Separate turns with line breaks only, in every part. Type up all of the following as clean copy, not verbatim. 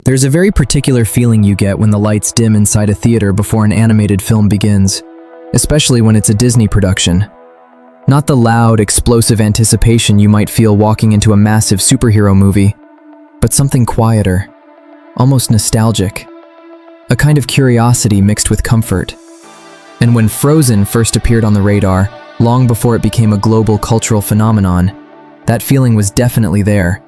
There's a very particular feeling you get when the lights dim inside a theater before an animated film begins, especially when it's a Disney production. Not the loud, explosive anticipation you might feel walking into a massive superhero movie, but something quieter, almost nostalgic. A kind of curiosity mixed with comfort. And when Frozen first appeared on the radar, long before it became a global cultural phenomenon, that feeling was definitely there.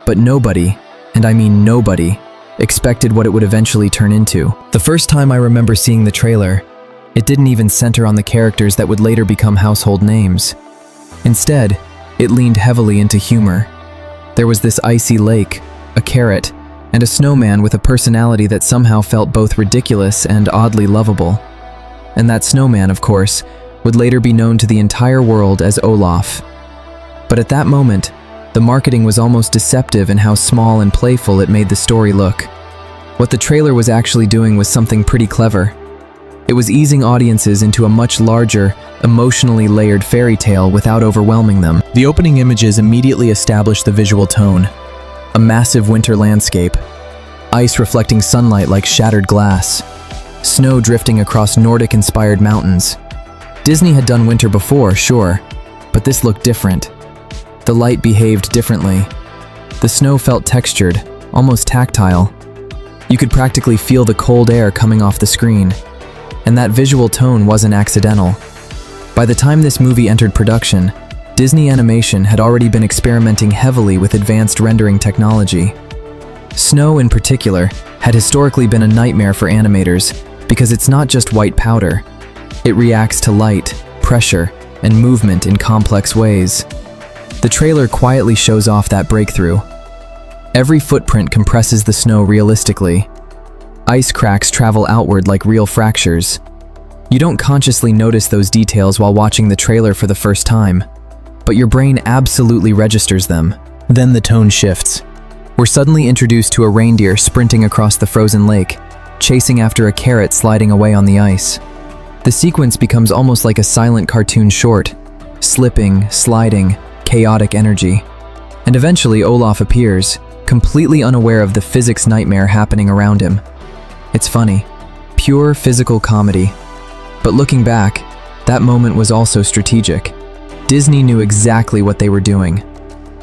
But nobody, and I mean nobody, expected what it would eventually turn into. The first time I remember seeing the trailer, it didn't even center on the characters that would later become household names. Instead, it leaned heavily into humor. There was this icy lake, a carrot, and a snowman with a personality that somehow felt both ridiculous and oddly lovable. And that snowman, of course, would later be known to the entire world as Olaf. But at that moment, the marketing was almost deceptive in how small and playful it made the story look. What the trailer was actually doing was something pretty clever. It was easing audiences into a much larger, emotionally layered fairy tale without overwhelming them. The opening images immediately established the visual tone. A massive winter landscape, ice reflecting sunlight like shattered glass, snow drifting across Nordic-inspired mountains. Disney had done winter before, sure, but this looked different. The light behaved differently. The snow felt textured, almost tactile. You could practically feel the cold air coming off the screen. And that visual tone wasn't accidental. By the time this movie entered production, Disney Animation had already been experimenting heavily with advanced rendering technology. Snow, in particular, had historically been a nightmare for animators because it's not just white powder. It reacts to light, pressure, and movement in complex ways. The trailer quietly shows off that breakthrough. Every footprint compresses the snow realistically. Ice cracks travel outward like real fractures. You don't consciously notice those details while watching the trailer for the first time, but your brain absolutely registers them. Then the tone shifts. We're suddenly introduced to a reindeer sprinting across the frozen lake, chasing after a carrot sliding away on the ice. The sequence becomes almost like a silent cartoon short, slipping, sliding, chaotic energy. And eventually Olaf appears, completely unaware of the physics nightmare happening around him. It's funny, pure physical comedy. But looking back, that moment was also strategic. Disney knew exactly what they were doing.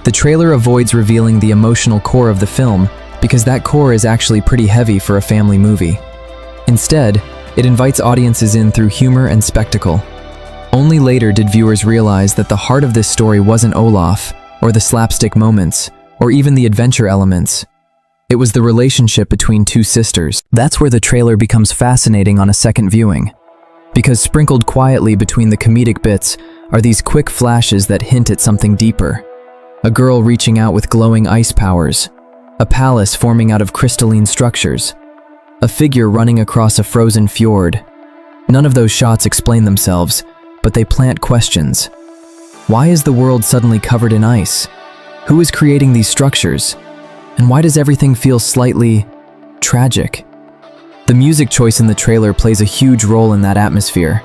The trailer avoids revealing the emotional core of the film because that core is actually pretty heavy for a family movie. Instead, it invites audiences in through humor and spectacle. Only later did viewers realize that the heart of this story wasn't Olaf, or the slapstick moments, or even the adventure elements. It was the relationship between two sisters. That's where the trailer becomes fascinating on a second viewing. Because sprinkled quietly between the comedic bits are these quick flashes that hint at something deeper. A girl reaching out with glowing ice powers. A palace forming out of crystalline structures. A figure running across a frozen fjord. None of those shots explain themselves, but they plant questions. Why is the world suddenly covered in ice? Who is creating these structures? And why does everything feel slightly tragic? The music choice in the trailer plays a huge role in that atmosphere.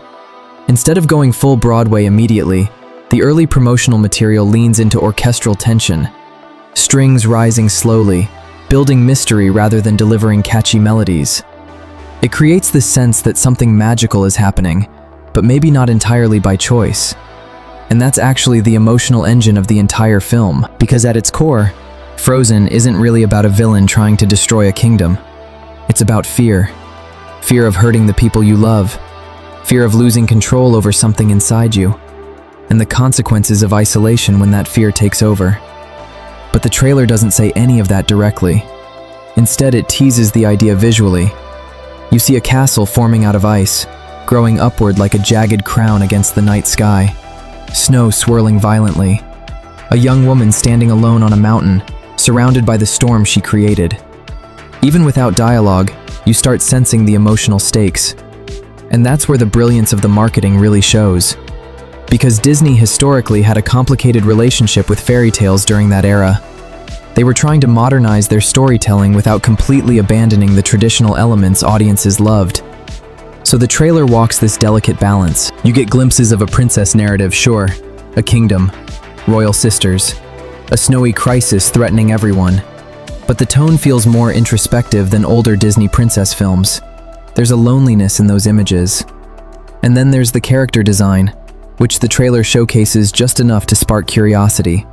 Instead of going full Broadway immediately, the early promotional material leans into orchestral tension. Strings rising slowly, building mystery rather than delivering catchy melodies. It creates the sense that something magical is happening, but maybe not entirely by choice. And that's actually the emotional engine of the entire film, because at its core, Frozen isn't really about a villain trying to destroy a kingdom. It's about fear. Fear of hurting the people you love. Fear of losing control over something inside you. And the consequences of isolation when that fear takes over. But the trailer doesn't say any of that directly. Instead, it teases the idea visually. You see a castle forming out of ice, growing upward like a jagged crown against the night sky. Snow swirling violently. A young woman standing alone on a mountain, surrounded by the storm she created. Even without dialogue, you start sensing the emotional stakes. And that's where the brilliance of the marketing really shows. Because Disney historically had a complicated relationship with fairy tales during that era. They were trying to modernize their storytelling without completely abandoning the traditional elements audiences loved. So the trailer walks this delicate balance. You get glimpses of a princess narrative, sure, a kingdom, royal sisters, a snowy crisis threatening everyone. but the tone feels more introspective than older Disney princess films. There's a loneliness in those images. And then there's the character design, which the trailer showcases just enough to spark curiosity.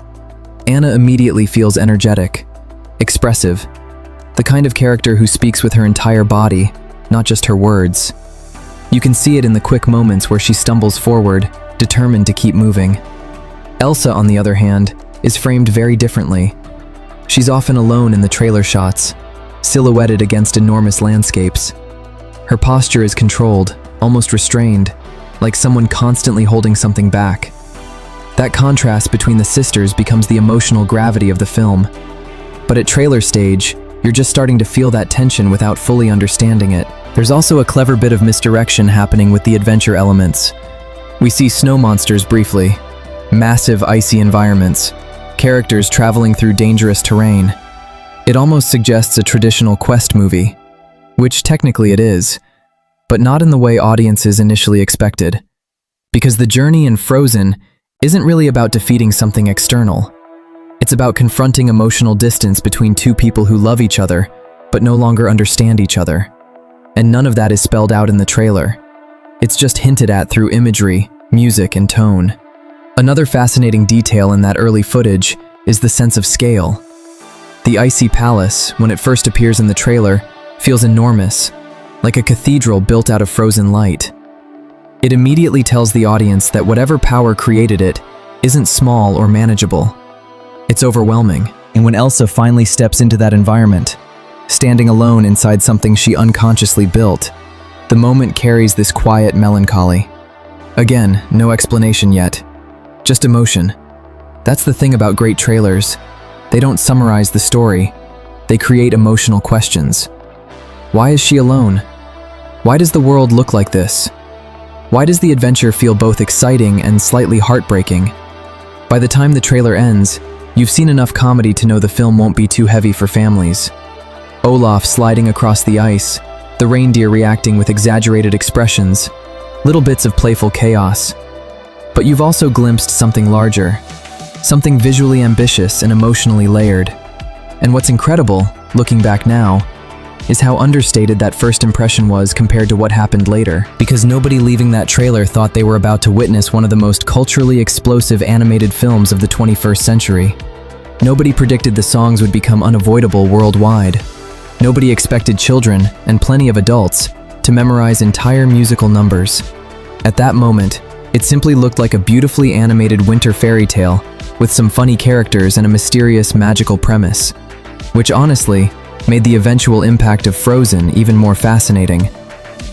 Anna immediately feels energetic, expressive, the kind of character who speaks with her entire body, not just her words. You can see it in the quick moments where she stumbles forward, determined to keep moving. Elsa, on the other hand, is framed very differently. She's often alone in the trailer shots, silhouetted against enormous landscapes. Her posture is controlled, almost restrained, like someone constantly holding something back. That contrast between the sisters becomes the emotional gravity of the film. But at trailer stage, you're just starting to feel that tension without fully understanding it. There's also a clever bit of misdirection happening with the adventure elements. We see snow monsters briefly, massive icy environments, characters traveling through dangerous terrain. It almost suggests a traditional quest movie, which technically it is, but not in the way audiences initially expected. Because the journey in Frozen isn't really about defeating something external. It's about confronting emotional distance between two people who love each other, but no longer understand each other. And none of that is spelled out in the trailer. It's just hinted at through imagery, music, and tone. Another fascinating detail in that early footage is the sense of scale. The icy palace, when it first appears in the trailer, feels enormous, like a cathedral built out of frozen light. It immediately tells the audience that whatever power created it isn't small or manageable. It's overwhelming. And when Elsa finally steps into that environment, standing alone inside something she unconsciously built, the moment carries this quiet melancholy. Again, no explanation yet, just emotion. That's the thing about great trailers. They don't summarize the story, they create emotional questions. Why is she alone? Why does the world look like this? Why does the adventure feel both exciting and slightly heartbreaking? By the time the trailer ends, you've seen enough comedy to know the film won't be too heavy for families. Olaf sliding across the ice, the reindeer reacting with exaggerated expressions, little bits of playful chaos. But you've also glimpsed something larger, something visually ambitious and emotionally layered. And what's incredible, looking back now, is how understated that first impression was compared to what happened later. Because nobody leaving that trailer thought they were about to witness one of the most culturally explosive animated films of the 21st century. Nobody predicted the songs would become unavoidable worldwide. Nobody expected children, and plenty of adults, to memorize entire musical numbers. At that moment, it simply looked like a beautifully animated winter fairy tale with some funny characters and a mysterious magical premise, which honestly made the eventual impact of Frozen even more fascinating.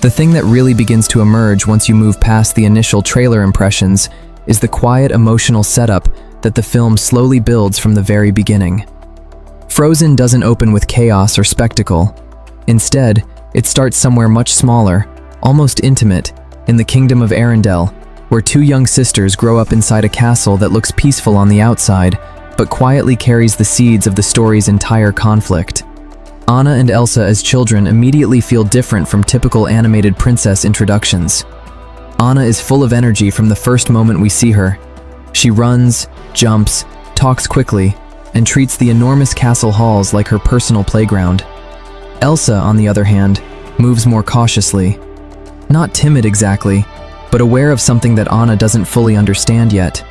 The thing that really begins to emerge once you move past the initial trailer impressions is the quiet emotional setup that the film slowly builds from the very beginning. Frozen doesn't open with chaos or spectacle. Instead, it starts somewhere much smaller, almost intimate, in the kingdom of Arendelle, where two young sisters grow up inside a castle that looks peaceful on the outside, but quietly carries the seeds of the story's entire conflict. Anna and Elsa as children immediately feel different from typical animated princess introductions. Anna is full of energy from the first moment we see her. She runs, jumps, talks quickly, and treats the enormous castle halls like her personal playground. Elsa, on the other hand, moves more cautiously. Not timid exactly, but aware of something that Anna doesn't fully understand yet.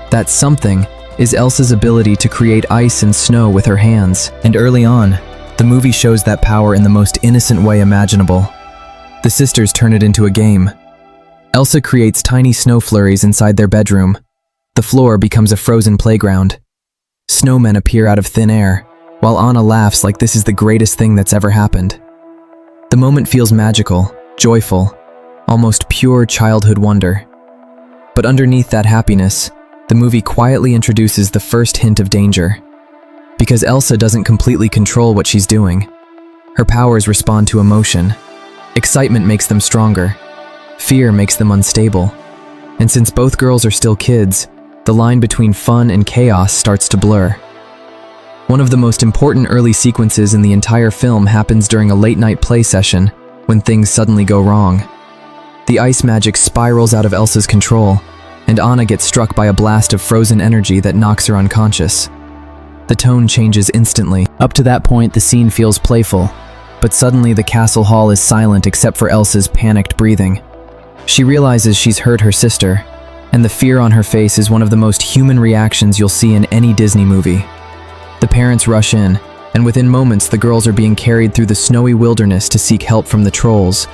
That something is Elsa's ability to create ice and snow with her hands, and early on, the movie shows that power in the most innocent way imaginable. The sisters turn it into a game. Elsa creates tiny snow flurries inside their bedroom. The floor becomes a frozen playground. Snowmen appear out of thin air, while Anna laughs like this is the greatest thing that's ever happened. The moment feels magical, joyful, almost pure childhood wonder. But underneath that happiness, the movie quietly introduces the first hint of danger. Because Elsa doesn't completely control what she's doing. Her powers respond to emotion. Excitement makes them stronger. Fear makes them unstable. And since both girls are still kids, the line between fun and chaos starts to blur. One of the most important early sequences in the entire film happens during a late-night play session when things suddenly go wrong. The ice magic spirals out of Elsa's control, and Anna gets struck by a blast of frozen energy that knocks her unconscious. The tone changes instantly. Up to that point, the scene feels playful, but suddenly the castle hall is silent except for Elsa's panicked breathing. She realizes she's hurt her sister, and the fear on her face is one of the most human reactions you'll see in any Disney movie. The parents rush in, and within moments the girls are being carried through the snowy wilderness to seek help from the trolls,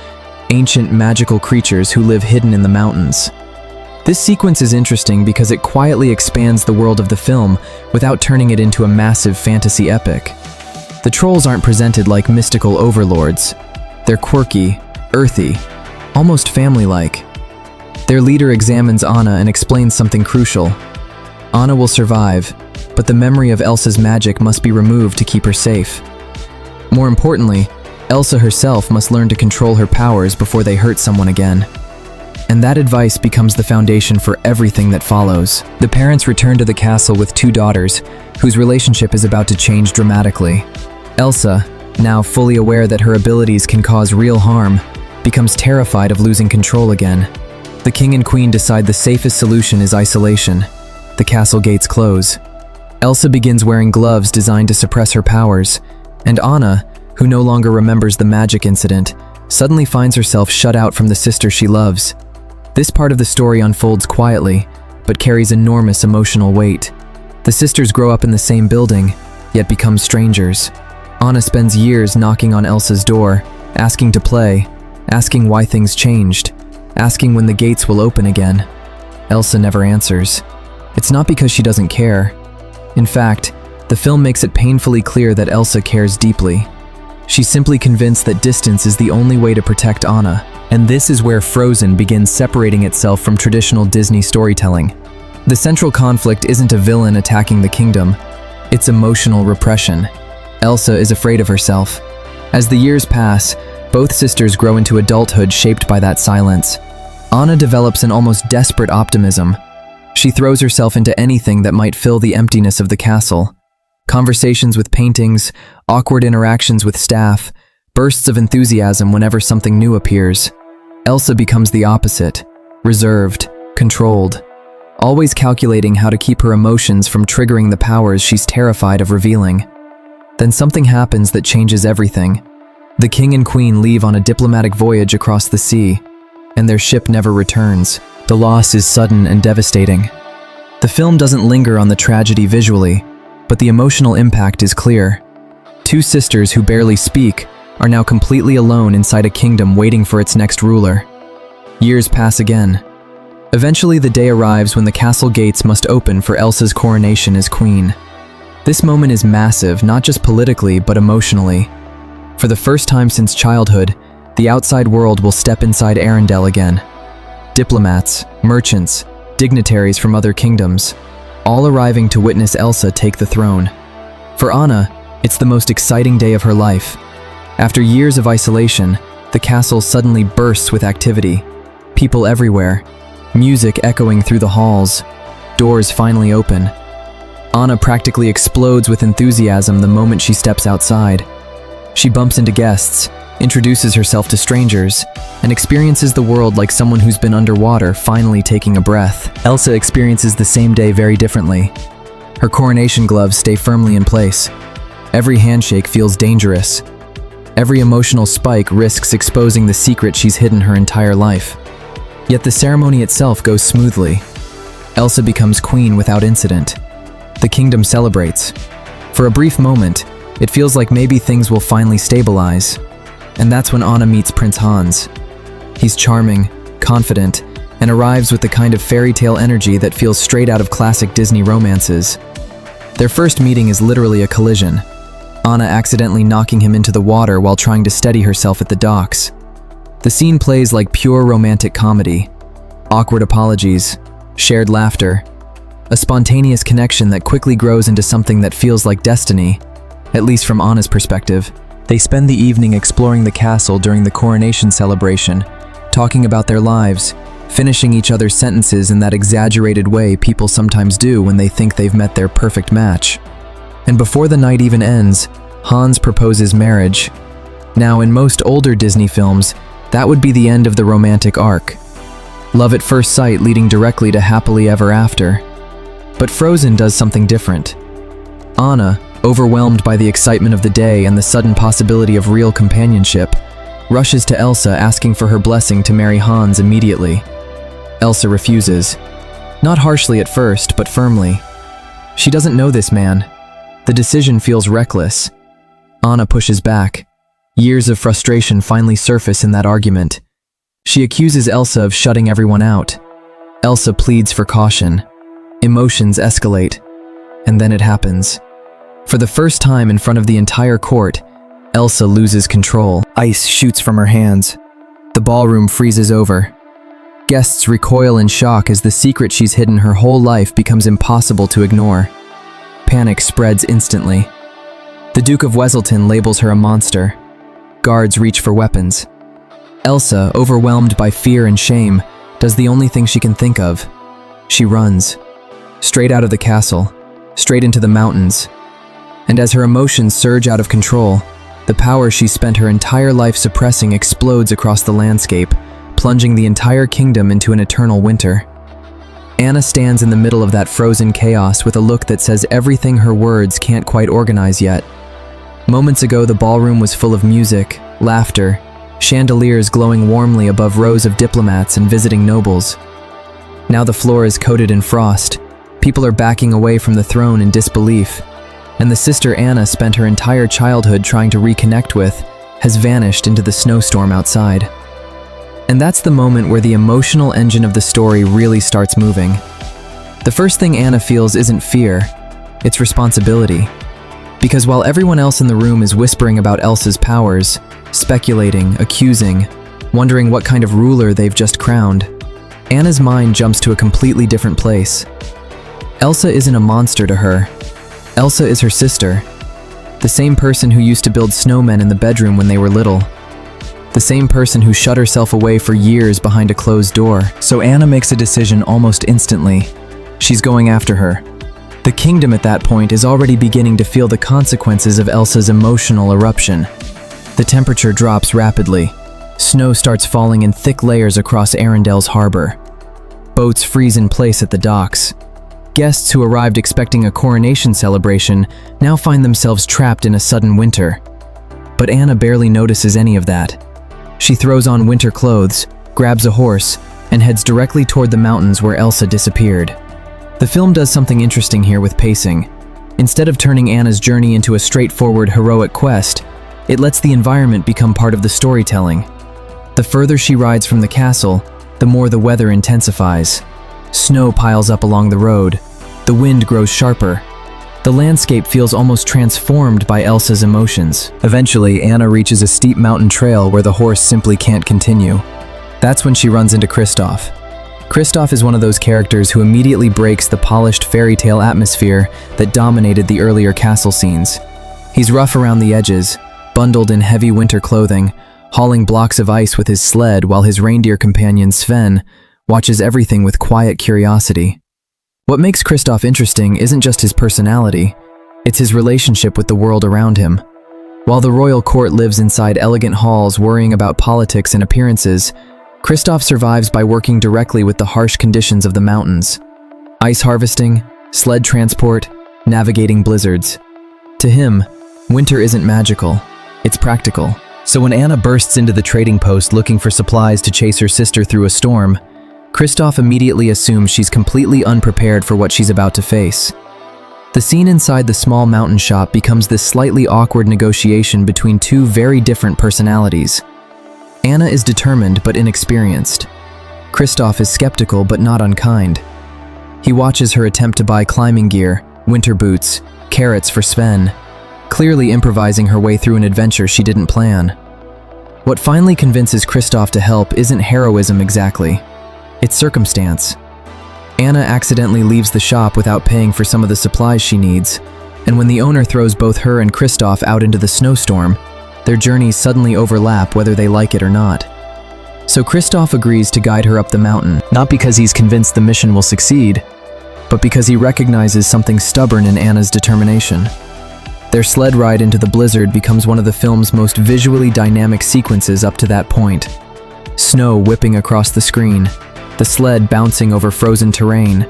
ancient magical creatures who live hidden in the mountains. This sequence is interesting because it quietly expands the world of the film without turning it into a massive fantasy epic. The trolls aren't presented like mystical overlords. They're quirky, earthy, almost family-like. Their leader examines Anna and explains something crucial. Anna will survive, but the memory of Elsa's magic must be removed to keep her safe. More importantly, Elsa herself must learn to control her powers before they hurt someone again. And that advice becomes the foundation for everything that follows. The parents return to the castle with two daughters, whose relationship is about to change dramatically. Elsa, now fully aware that her abilities can cause real harm, becomes terrified of losing control again. The king and queen decide the safest solution is isolation. The castle gates close. Elsa begins wearing gloves designed to suppress her powers, and Anna, who no longer remembers the magic incident, suddenly finds herself shut out from the sister she loves. This part of the story unfolds quietly, but carries enormous emotional weight. The sisters grow up in the same building, yet become strangers. Anna spends years knocking on Elsa's door, asking to play, asking why things changed, asking when the gates will open again. Elsa never answers. It's not because she doesn't care. In fact, the film makes it painfully clear that Elsa cares deeply. She's simply convinced that distance is the only way to protect Anna, and this is where Frozen begins separating itself from traditional Disney storytelling. The central conflict isn't a villain attacking the kingdom, it's emotional repression. Elsa is afraid of herself. As the years pass, both sisters grow into adulthood shaped by that silence. Anna develops an almost desperate optimism. She throws herself into anything that might fill the emptiness of the castle. Conversations with paintings, awkward interactions with staff, bursts of enthusiasm whenever something new appears. Elsa becomes the opposite, reserved, controlled, always calculating how to keep her emotions from triggering the powers she's terrified of revealing. Then something happens that changes everything. The king and queen leave on a diplomatic voyage across the sea, and their ship never returns. The loss is sudden and devastating. The film doesn't linger on the tragedy visually, but the emotional impact is clear. Two sisters who barely speak are now completely alone inside a kingdom waiting for its next ruler. Years pass again. Eventually the day arrives when the castle gates must open for Elsa's coronation as queen. This moment is massive, not just politically, but emotionally. For the first time since childhood, the outside world will step inside Arendelle again. Diplomats, merchants, dignitaries from other kingdoms, all arriving to witness Elsa take the throne. For Anna, it's the most exciting day of her life. After years of isolation, the castle suddenly bursts with activity. People everywhere, music echoing through the halls, doors finally open. Anna practically explodes with enthusiasm the moment she steps outside. She bumps into guests, introduces herself to strangers, and experiences the world like someone who's been underwater finally taking a breath. Elsa experiences the same day very differently. Her coronation gloves stay firmly in place. Every handshake feels dangerous. Every emotional spike risks exposing the secret she's hidden her entire life. Yet the ceremony itself goes smoothly. Elsa becomes queen without incident. The kingdom celebrates. For a brief moment, it feels like maybe things will finally stabilize. And that's when Anna meets Prince Hans. He's charming, confident, and arrives with the kind of fairy tale energy that feels straight out of classic Disney romances. Their first meeting is literally a collision, Anna accidentally knocking him into the water while trying to steady herself at the docks. The scene plays like pure romantic comedy. Awkward apologies, shared laughter, a spontaneous connection that quickly grows into something that feels like destiny, at least from Anna's perspective. They spend the evening exploring the castle during the coronation celebration, talking about their lives, finishing each other's sentences in that exaggerated way people sometimes do when they think they've met their perfect match. And before the night even ends, Hans proposes marriage. Now, in most older Disney films, that would be the end of the romantic arc. Love at first sight leading directly to happily ever after. But Frozen does something different. Anna, overwhelmed by the excitement of the day and the sudden possibility of real companionship, rushes to Elsa asking for her blessing to marry Hans immediately. Elsa refuses. Not harshly at first, but firmly. She doesn't know this man. The decision feels reckless. Anna pushes back. Years of frustration finally surface in that argument. She accuses Elsa of shutting everyone out. Elsa pleads for caution. Emotions escalate. And then it happens. For the first time in front of the entire court, Elsa loses control. Ice shoots from her hands. The ballroom freezes over. Guests recoil in shock as the secret she's hidden her whole life becomes impossible to ignore. Panic spreads instantly. The Duke of Weselton labels her a monster. Guards reach for weapons. Elsa, overwhelmed by fear and shame, does the only thing she can think of. She runs. Straight out of the castle. Straight into the mountains. And as her emotions surge out of control, the power she spent her entire life suppressing explodes across the landscape, plunging the entire kingdom into an eternal winter. Anna stands in the middle of that frozen chaos with a look that says everything her words can't quite organize yet. Moments ago, the ballroom was full of music, laughter, chandeliers glowing warmly above rows of diplomats and visiting nobles. Now the floor is coated in frost. People are backing away from the throne in disbelief. And the sister Anna spent her entire childhood trying to reconnect with has vanished into the snowstorm outside. And that's the moment where the emotional engine of the story really starts moving. The first thing Anna feels isn't fear, it's responsibility. Because while everyone else in the room is whispering about Elsa's powers, speculating, accusing, wondering what kind of ruler they've just crowned, Anna's mind jumps to a completely different place. Elsa isn't a monster to her. Elsa is her sister. The same person who used to build snowmen in the bedroom when they were little. The same person who shut herself away for years behind a closed door. So Anna makes a decision almost instantly. She's going after her. The kingdom at that point is already beginning to feel the consequences of Elsa's emotional eruption. The temperature drops rapidly. Snow starts falling in thick layers across Arendelle's harbor. Boats freeze in place at the docks. Guests who arrived expecting a coronation celebration now find themselves trapped in a sudden winter. But Anna barely notices any of that. She throws on winter clothes, grabs a horse, and heads directly toward the mountains where Elsa disappeared. The film does something interesting here with pacing. Instead of turning Anna's journey into a straightforward heroic quest, it lets the environment become part of the storytelling. The further she rides from the castle, the more the weather intensifies. Snow piles up along the road. The wind grows sharper. The landscape feels almost transformed by Elsa's emotions. Eventually, Anna reaches a steep mountain trail where the horse simply can't continue. That's when she runs into Kristoff. Kristoff is one of those characters who immediately breaks the polished fairy tale atmosphere that dominated the earlier castle scenes. He's rough around the edges, bundled in heavy winter clothing, hauling blocks of ice with his sled while his reindeer companion Sven watches everything with quiet curiosity. What makes Kristoff interesting isn't just his personality, it's his relationship with the world around him. While the royal court lives inside elegant halls worrying about politics and appearances, Kristoff survives by working directly with the harsh conditions of the mountains. Ice harvesting, sled transport, navigating blizzards. To him, winter isn't magical, it's practical. So when Anna bursts into the trading post looking for supplies to chase her sister through a storm, Kristoff immediately assumes she's completely unprepared for what she's about to face. The scene inside the small mountain shop becomes this slightly awkward negotiation between two very different personalities. Anna is determined but inexperienced. Kristoff is skeptical but not unkind. He watches her attempt to buy climbing gear, winter boots, carrots for Sven, clearly improvising her way through an adventure she didn't plan. What finally convinces Kristoff to help isn't heroism exactly. It's circumstance. Anna accidentally leaves the shop without paying for some of the supplies she needs, and when the owner throws both her and Kristoff out into the snowstorm, their journeys suddenly overlap whether they like it or not. So Kristoff agrees to guide her up the mountain, not because he's convinced the mission will succeed, but because he recognizes something stubborn in Anna's determination. Their sled ride into the blizzard becomes one of the film's most visually dynamic sequences up to that point. Snow whipping across the screen, the sled bouncing over frozen terrain,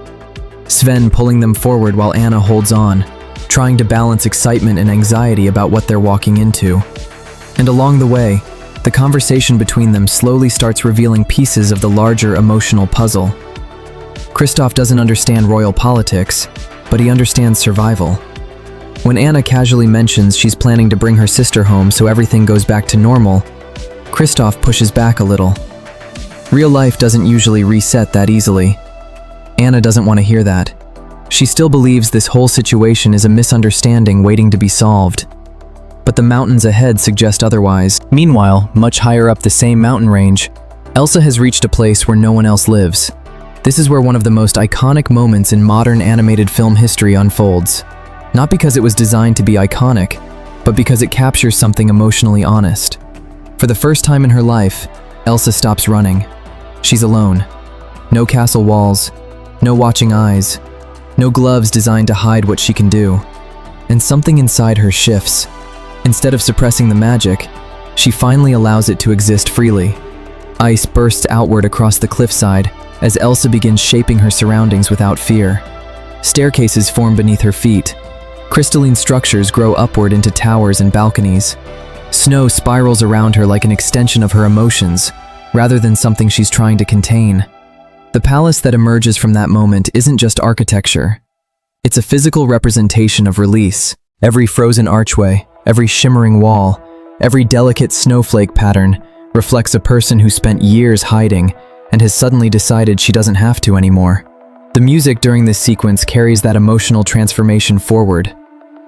Sven pulling them forward while Anna holds on, trying to balance excitement and anxiety about what they're walking into. And along the way, the conversation between them slowly starts revealing pieces of the larger emotional puzzle. Kristoff doesn't understand royal politics, but he understands survival. When Anna casually mentions she's planning to bring her sister home so everything goes back to normal, Kristoff pushes back a little. Real life doesn't usually reset that easily. Anna doesn't want to hear that. She still believes this whole situation is a misunderstanding waiting to be solved. But the mountains ahead suggest otherwise. Meanwhile, much higher up the same mountain range, Elsa has reached a place where no one else lives. This is where one of the most iconic moments in modern animated film history unfolds. Not because it was designed to be iconic, but because it captures something emotionally honest. For the first time in her life, Elsa stops running. She's alone. No castle walls, no watching eyes, no gloves designed to hide what she can do. And something inside her shifts. Instead of suppressing the magic, she finally allows it to exist freely. Ice bursts outward across the cliffside as Elsa begins shaping her surroundings without fear. Staircases form beneath her feet. Crystalline structures grow upward into towers and balconies. Snow spirals around her like an extension of her emotions, rather than something she's trying to contain. The palace that emerges from that moment isn't just architecture. It's a physical representation of release. Every frozen archway, every shimmering wall, every delicate snowflake pattern reflects a person who spent years hiding and has suddenly decided she doesn't have to anymore. The music during this sequence carries that emotional transformation forward.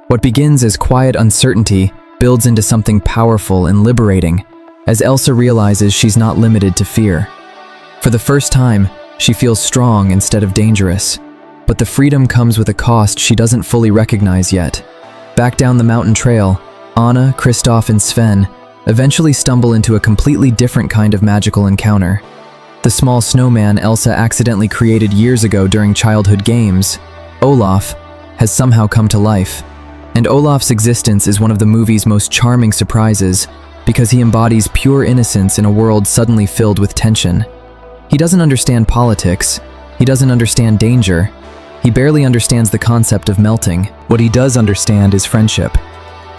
What begins as quiet uncertainty builds into something powerful and liberating, as Elsa realizes she's not limited to fear. For the first time, she feels strong instead of dangerous, but the freedom comes with a cost she doesn't fully recognize yet. Back down the mountain trail, Anna, Kristoff, and Sven eventually stumble into a completely different kind of magical encounter. The small snowman Elsa accidentally created years ago during childhood games, Olaf, has somehow come to life. And Olaf's existence is one of the movie's most charming surprises because he embodies pure innocence in a world suddenly filled with tension. He doesn't understand politics, he doesn't understand danger, he barely understands the concept of melting. What he does understand is friendship.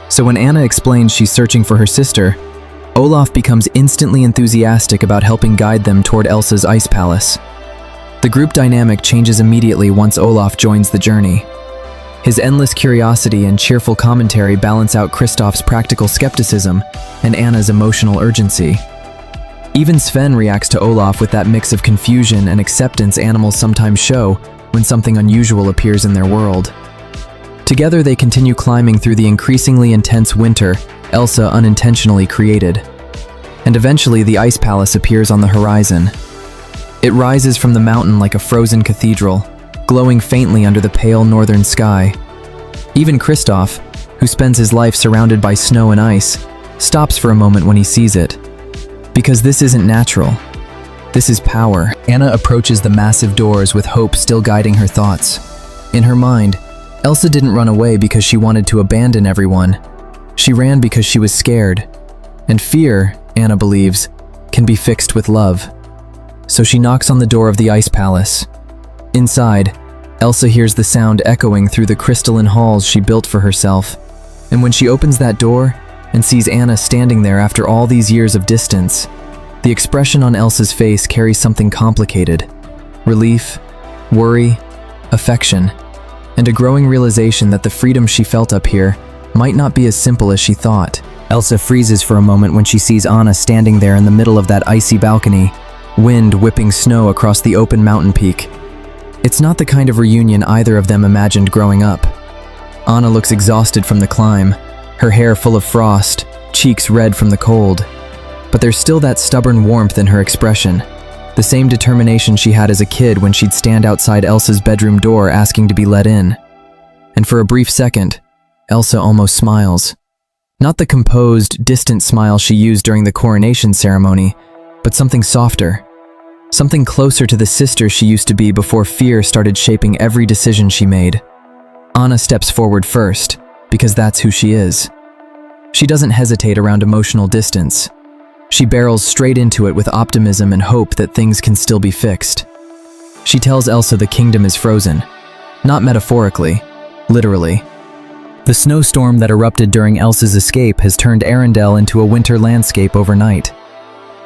So when Anna explains she's searching for her sister, Olaf becomes instantly enthusiastic about helping guide them toward Elsa's ice palace. The group dynamic changes immediately once Olaf joins the journey. His endless curiosity and cheerful commentary balance out Kristoff's practical skepticism and Anna's emotional urgency. Even Sven reacts to Olaf with that mix of confusion and acceptance animals sometimes show when something unusual appears in their world. Together they continue climbing through the increasingly intense winter Elsa unintentionally created. And eventually the ice palace appears on the horizon. It rises from the mountain like a frozen cathedral, glowing faintly under the pale northern sky. Even Kristoff, who spends his life surrounded by snow and ice, stops for a moment when he sees it. Because this isn't natural. This is power. Anna approaches the massive doors with hope still guiding her thoughts. In her mind, Elsa didn't run away because she wanted to abandon everyone. She ran because she was scared. And fear, Anna believes, can be fixed with love. So she knocks on the door of the ice palace. Inside, Elsa hears the sound echoing through the crystalline halls she built for herself. And when she opens that door and sees Anna standing there after all these years of distance, the expression on Elsa's face carries something complicated. Relief, worry, affection, and a growing realization that the freedom she felt up here might not be as simple as she thought. Elsa freezes for a moment when she sees Anna standing there in the middle of that icy balcony, wind whipping snow across the open mountain peak. It's not the kind of reunion either of them imagined growing up. Anna looks exhausted from the climb, her hair full of frost, cheeks red from the cold. But there's still that stubborn warmth in her expression, the same determination she had as a kid when she'd stand outside Elsa's bedroom door asking to be let in. And for a brief second, Elsa almost smiles. Not the composed, distant smile she used during the coronation ceremony, but something softer. Something closer to the sister she used to be before fear started shaping every decision she made. Anna steps forward first, because that's who she is. She doesn't hesitate around emotional distance. She barrels straight into it with optimism and hope that things can still be fixed. She tells Elsa the kingdom is frozen. Not metaphorically, literally. The snowstorm that erupted during Elsa's escape has turned Arendelle into a winter landscape overnight.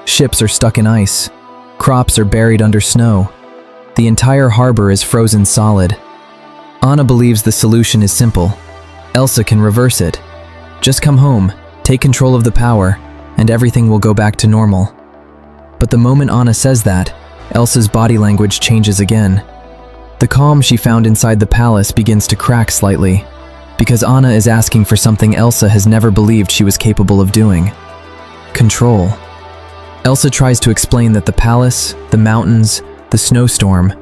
Ships are stuck in ice. Crops are buried under snow. The entire harbor is frozen solid. Anna believes the solution is simple. Elsa can reverse it. Just come home, take control of the power, and everything will go back to normal. But the moment Anna says that, Elsa's body language changes again. The calm she found inside the palace begins to crack slightly, because Anna is asking for something Elsa has never believed she was capable of doing. Control. Elsa tries to explain that the palace, the mountains, the snowstorm,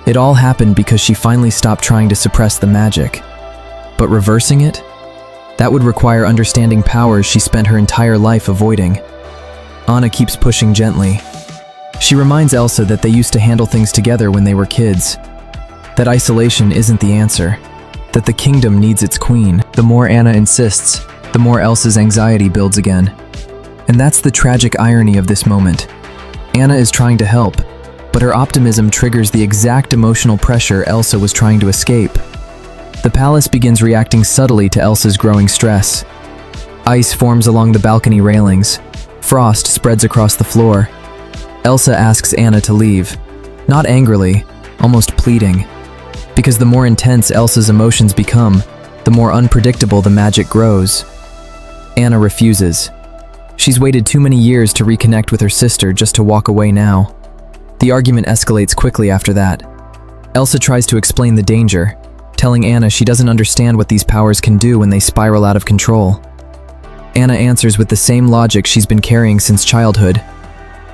it all happened because she finally stopped trying to suppress the magic. But reversing it? That would require understanding powers she spent her entire life avoiding. Anna keeps pushing gently. She reminds Elsa that they used to handle things together when they were kids. That isolation isn't the answer. That the kingdom needs its queen. The more Anna insists, the more Elsa's anxiety builds again. And that's the tragic irony of this moment. Anna is trying to help, but her optimism triggers the exact emotional pressure Elsa was trying to escape. The palace begins reacting subtly to Elsa's growing stress. Ice forms along the balcony railings. Frost spreads across the floor. Elsa asks Anna to leave, not angrily, almost pleading. Because the more intense Elsa's emotions become, the more unpredictable the magic grows. Anna refuses. She's waited too many years to reconnect with her sister just to walk away now. The argument escalates quickly after that. Elsa tries to explain the danger, telling Anna she doesn't understand what these powers can do when they spiral out of control. Anna answers with the same logic she's been carrying since childhood.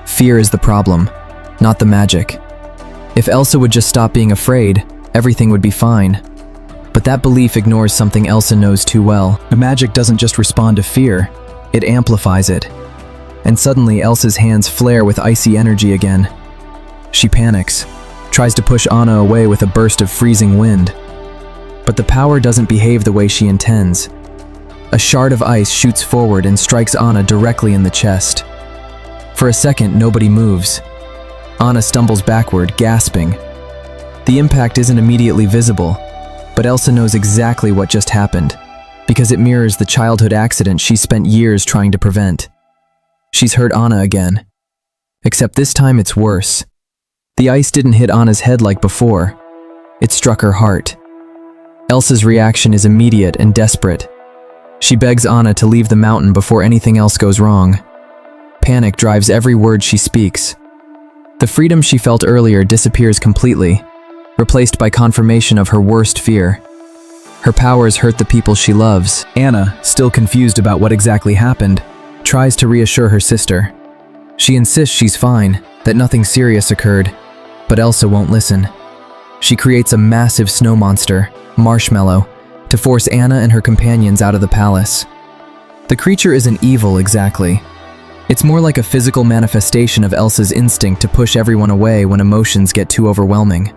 Fear is the problem, not the magic. If Elsa would just stop being afraid, everything would be fine. But that belief ignores something Elsa knows too well. The magic doesn't just respond to fear, it amplifies it. And suddenly Elsa's hands flare with icy energy again. She panics, tries to push Anna away with a burst of freezing wind. But the power doesn't behave the way she intends. A shard of ice shoots forward and strikes Anna directly in the chest. For a second, nobody moves. Anna stumbles backward, gasping. The impact isn't immediately visible, but Elsa knows exactly what just happened, because it mirrors the childhood accident she spent years trying to prevent. She's hurt Anna again. Except this time it's worse. The ice didn't hit Anna's head like before. It struck her heart. Elsa's reaction is immediate and desperate. She begs Anna to leave the mountain before anything else goes wrong. Panic drives every word she speaks. The freedom she felt earlier disappears completely, replaced by confirmation of her worst fear. Her powers hurt the people she loves. Anna, still confused about what exactly happened, tries to reassure her sister. She insists she's fine, that nothing serious occurred, but Elsa won't listen. She creates a massive snow monster, Marshmallow, to force Anna and her companions out of the palace. The creature isn't evil exactly. It's more like a physical manifestation of Elsa's instinct to push everyone away when emotions get too overwhelming.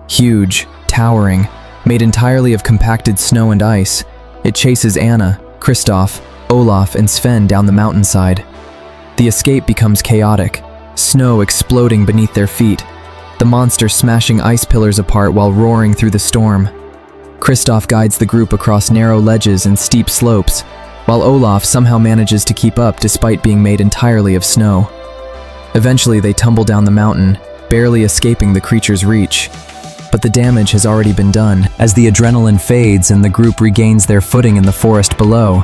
Huge, towering, made entirely of compacted snow and ice, it chases Anna, Kristoff, Olaf, and Sven down the mountainside. The escape becomes chaotic, snow exploding beneath their feet, the monster smashing ice pillars apart while roaring through the storm. Kristoff guides the group across narrow ledges and steep slopes, while Olaf somehow manages to keep up despite being made entirely of snow. Eventually they tumble down the mountain, barely escaping the creature's reach. But the damage has already been done. As the adrenaline fades and the group regains their footing in the forest below,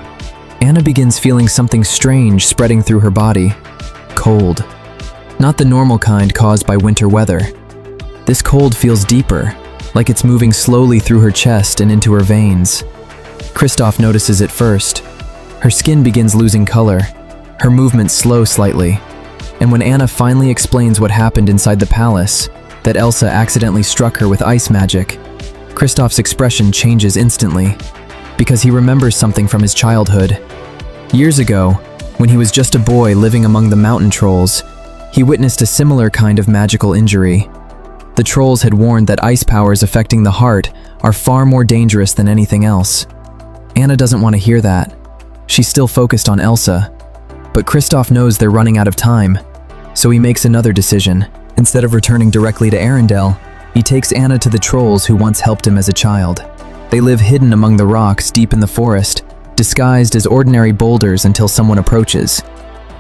Anna begins feeling something strange spreading through her body. Cold. Not the normal kind caused by winter weather. This cold feels deeper, like it's moving slowly through her chest and into her veins. Kristoff notices it first. Her skin begins losing color, her movements slow slightly. And when Anna finally explains what happened inside the palace, that Elsa accidentally struck her with ice magic, Kristoff's expression changes instantly, because he remembers something from his childhood. Years ago, when he was just a boy living among the mountain trolls, he witnessed a similar kind of magical injury. The trolls had warned that ice powers affecting the heart are far more dangerous than anything else. Anna doesn't want to hear that. She's still focused on Elsa. But Kristoff knows they're running out of time, so he makes another decision. Instead of returning directly to Arendelle, he takes Anna to the trolls who once helped him as a child. They live hidden among the rocks deep in the forest, disguised as ordinary boulders until someone approaches.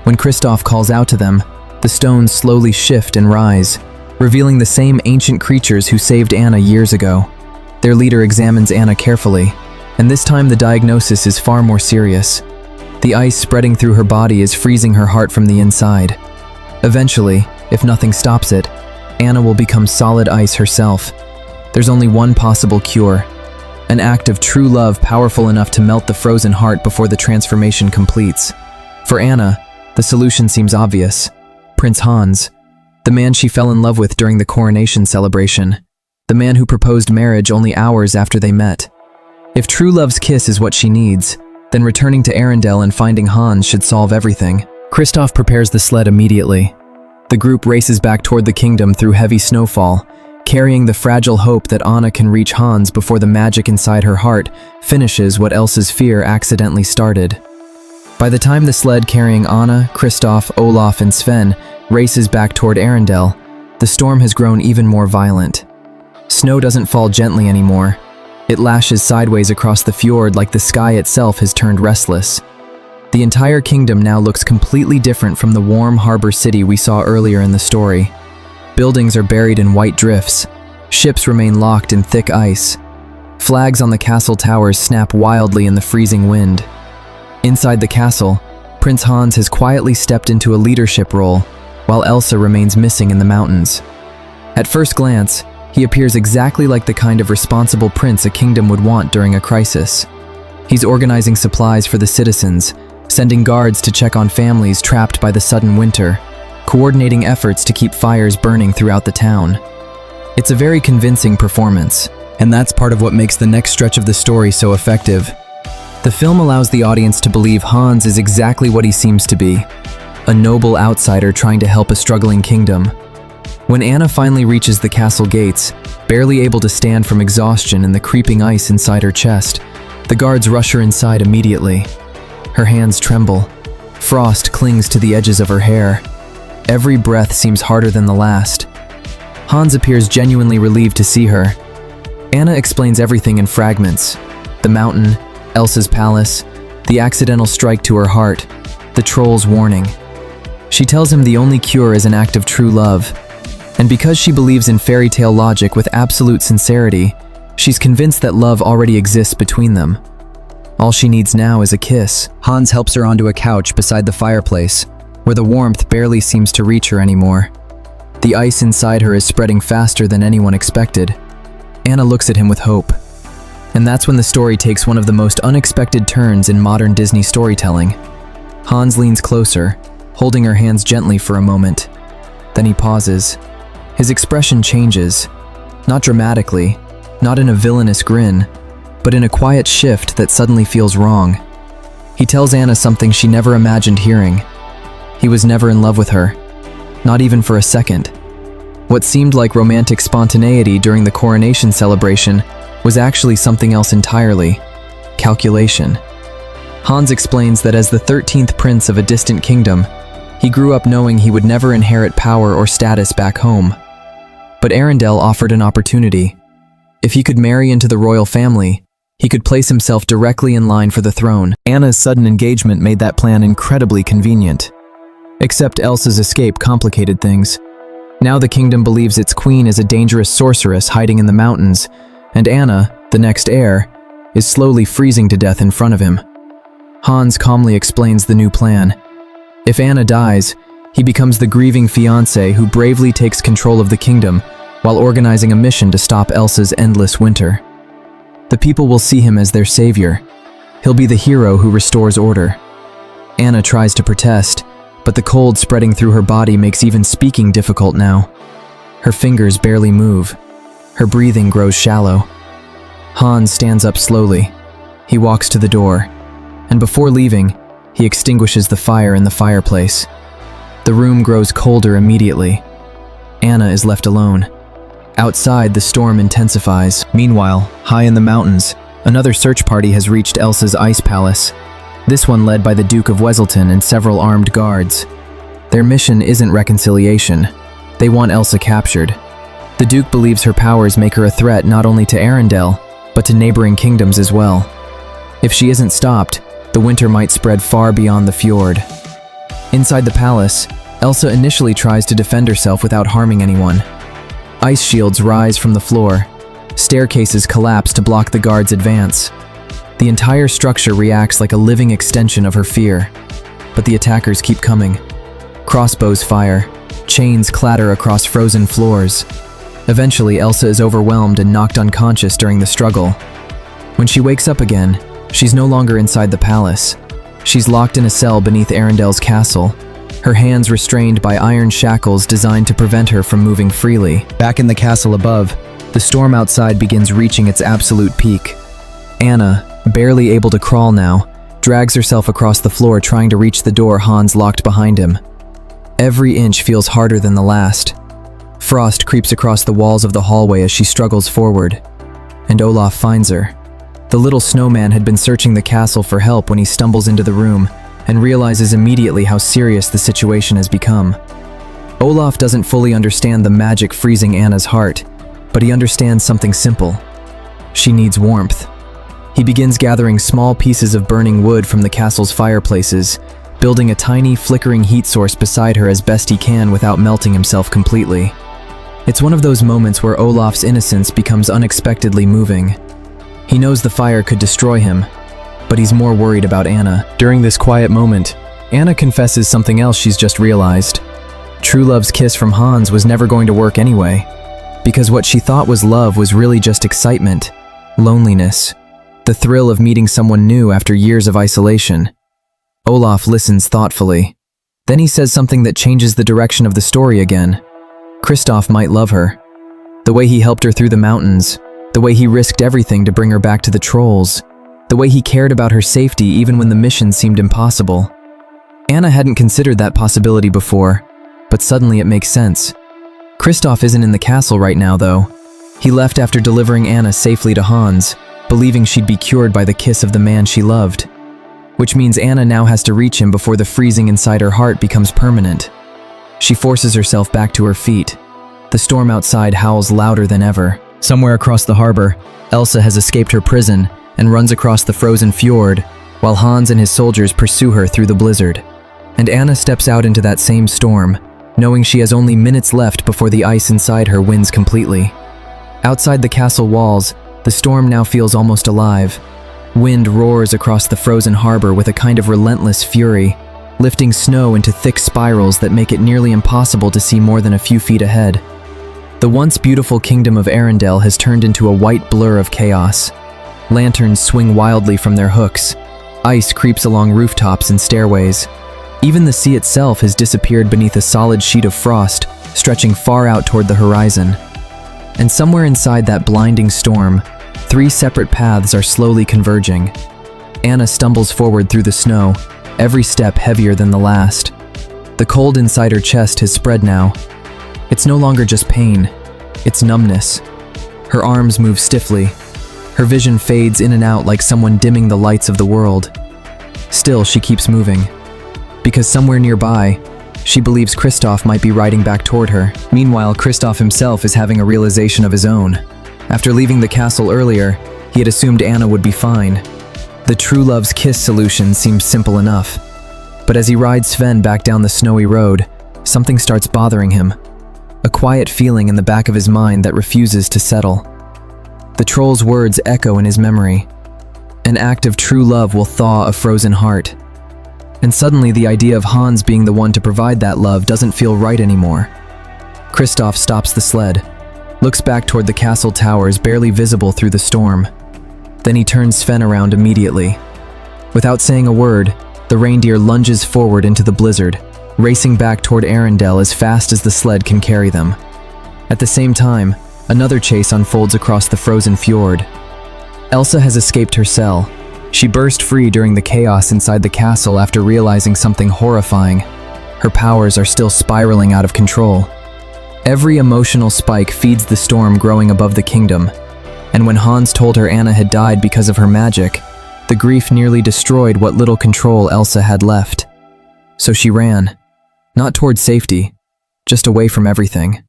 When Kristoff calls out to them, the stones slowly shift and rise, revealing the same ancient creatures who saved Anna years ago. Their leader examines Anna carefully, and this time the diagnosis is far more serious. The ice spreading through her body is freezing her heart from the inside. Eventually, if nothing stops it, Anna will become solid ice herself. There's only one possible cure: an act of true love powerful enough to melt the frozen heart before the transformation completes. For Anna, the solution seems obvious. Prince Hans, the man she fell in love with during the coronation celebration, the man who proposed marriage only hours after they met. If true love's kiss is what she needs, then returning to Arendelle and finding Hans should solve everything. Kristoff prepares the sled immediately. The group races back toward the kingdom through heavy snowfall, carrying the fragile hope that Anna can reach Hans before the magic inside her heart finishes what Elsa's fear accidentally started. By the time the sled carrying Anna, Kristoff, Olaf, and Sven races back toward Arendelle, the storm has grown even more violent. Snow doesn't fall gently anymore. It lashes sideways across the fjord like the sky itself has turned restless. The entire kingdom now looks completely different from the warm harbor city we saw earlier in the story. Buildings are buried in white drifts. Ships remain locked in thick ice. Flags on the castle towers snap wildly in the freezing wind. Inside the castle, Prince Hans has quietly stepped into a leadership role, while Elsa remains missing in the mountains. At first glance, he appears exactly like the kind of responsible prince a kingdom would want during a crisis. He's organizing supplies for the citizens, sending guards to check on families trapped by the sudden winter, coordinating efforts to keep fires burning throughout the town. It's a very convincing performance, and that's part of what makes the next stretch of the story so effective. The film allows the audience to believe Hans is exactly what he seems to be, a noble outsider trying to help a struggling kingdom. When Anna finally reaches the castle gates, barely able to stand from exhaustion and the creeping ice inside her chest, the guards rush her inside immediately. Her hands tremble. Frost clings to the edges of her hair. Every breath seems harder than the last. Hans appears genuinely relieved to see her. Anna explains everything in fragments: the mountain, Elsa's palace, the accidental strike to her heart, the troll's warning. She tells him the only cure is an act of true love. And because she believes in fairy tale logic with absolute sincerity, she's convinced that love already exists between them. All she needs now is a kiss. Hans helps her onto a couch beside the fireplace, where the warmth barely seems to reach her anymore. The ice inside her is spreading faster than anyone expected. Anna looks at him with hope. And that's when the story takes one of the most unexpected turns in modern Disney storytelling. Hans leans closer, holding her hands gently for a moment. Then he pauses. His expression changes, not dramatically, not in a villainous grin, but in a quiet shift that suddenly feels wrong. He tells Anna something she never imagined hearing. He was never in love with her, not even for a second. What seemed like romantic spontaneity during the coronation celebration was actually something else entirely: calculation. Hans explains that as the 13th prince of a distant kingdom, he grew up knowing he would never inherit power or status back home. But Arendelle offered an opportunity. If he could marry into the royal family, he could place himself directly in line for the throne. Anna's sudden engagement made that plan incredibly convenient. Except Elsa's escape complicated things. Now the kingdom believes its queen is a dangerous sorceress hiding in the mountains, and Anna, the next heir, is slowly freezing to death in front of him. Hans calmly explains the new plan. If Anna dies, he becomes the grieving fiancé who bravely takes control of the kingdom while organizing a mission to stop Elsa's endless winter. The people will see him as their savior. He'll be the hero who restores order. Anna tries to protest, but the cold spreading through her body makes even speaking difficult now. Her fingers barely move. Her breathing grows shallow. Hans stands up slowly. He walks to the door, and before leaving, he extinguishes the fire in the fireplace. The room grows colder immediately. Anna is left alone. Outside, the storm intensifies. Meanwhile, high in the mountains, another search party has reached Elsa's ice palace. This one led by the Duke of Weselton and several armed guards. Their mission isn't reconciliation. They want Elsa captured. The Duke believes her powers make her a threat not only to Arendelle, but to neighboring kingdoms as well. If she isn't stopped, the winter might spread far beyond the fjord. Inside the palace, Elsa initially tries to defend herself without harming anyone. Ice shields rise from the floor. Staircases collapse to block the guards' advance. The entire structure reacts like a living extension of her fear. But the attackers keep coming. Crossbows fire. Chains clatter across frozen floors. Eventually, Elsa is overwhelmed and knocked unconscious during the struggle. When she wakes up again, she's no longer inside the palace. She's locked in a cell beneath Arendelle's castle, her hands restrained by iron shackles designed to prevent her from moving freely. Back in the castle above, the storm outside begins reaching its absolute peak. Anna, barely able to crawl now, drags herself across the floor trying to reach the door Hans locked behind him. Every inch feels harder than the last. Frost creeps across the walls of the hallway as she struggles forward, and Olaf finds her. The little snowman had been searching the castle for help when he stumbles into the room and realizes immediately how serious the situation has become. Olaf doesn't fully understand the magic freezing Anna's heart, but he understands something simple. She needs warmth. He begins gathering small pieces of burning wood from the castle's fireplaces, building a tiny, flickering heat source beside her as best he can without melting himself completely. It's one of those moments where Olaf's innocence becomes unexpectedly moving. He knows the fire could destroy him, but he's more worried about Anna. During this quiet moment, Anna confesses something else she's just realized. True love's kiss from Hans was never going to work anyway, because what she thought was love was really just excitement, loneliness, the thrill of meeting someone new after years of isolation. Olaf listens thoughtfully. Then he says something that changes the direction of the story again. Kristoff might love her. The way he helped her through the mountains, the way he risked everything to bring her back to the trolls, the way he cared about her safety even when the mission seemed impossible. Anna hadn't considered that possibility before, but suddenly it makes sense. Kristoff isn't in the castle right now, though. He left after delivering Anna safely to Hans, believing she'd be cured by the kiss of the man she loved. Which means Anna now has to reach him before the freezing inside her heart becomes permanent. She forces herself back to her feet. The storm outside howls louder than ever. Somewhere across the harbor, Elsa has escaped her prison and runs across the frozen fjord, while Hans and his soldiers pursue her through the blizzard. And Anna steps out into that same storm, knowing she has only minutes left before the ice inside her wins completely. Outside the castle walls, the storm now feels almost alive. Wind roars across the frozen harbor with a kind of relentless fury, lifting snow into thick spirals that make it nearly impossible to see more than a few feet ahead. The once beautiful kingdom of Arendelle has turned into a white blur of chaos. Lanterns swing wildly from their hooks. Ice creeps along rooftops and stairways. Even the sea itself has disappeared beneath a solid sheet of frost, stretching far out toward the horizon. And somewhere inside that blinding storm, 3 separate paths are slowly converging. Anna stumbles forward through the snow, every step heavier than the last. The cold inside her chest has spread now. It's no longer just pain, it's numbness. Her arms move stiffly. Her vision fades in and out like someone dimming the lights of the world. Still, she keeps moving. Because somewhere nearby, she believes Kristoff might be riding back toward her. Meanwhile, Kristoff himself is having a realization of his own. After leaving the castle earlier, he had assumed Anna would be fine. The true love's kiss solution seems simple enough. But as he rides Sven back down the snowy road, something starts bothering him. A quiet feeling in the back of his mind that refuses to settle. The troll's words echo in his memory. An act of true love will thaw a frozen heart. And suddenly the idea of Hans being the one to provide that love doesn't feel right anymore. Kristoff stops the sled, looks back toward the castle towers barely visible through the storm. Then he turns Sven around immediately. Without saying a word, the reindeer lunges forward into the blizzard, racing back toward Arendelle as fast as the sled can carry them. At the same time, another chase unfolds across the frozen fjord. Elsa has escaped her cell. She burst free during the chaos inside the castle after realizing something horrifying. Her powers are still spiraling out of control. Every emotional spike feeds the storm growing above the kingdom, and when Hans told her Anna had died because of her magic, the grief nearly destroyed what little control Elsa had left. So she ran, not toward safety, just away from everything.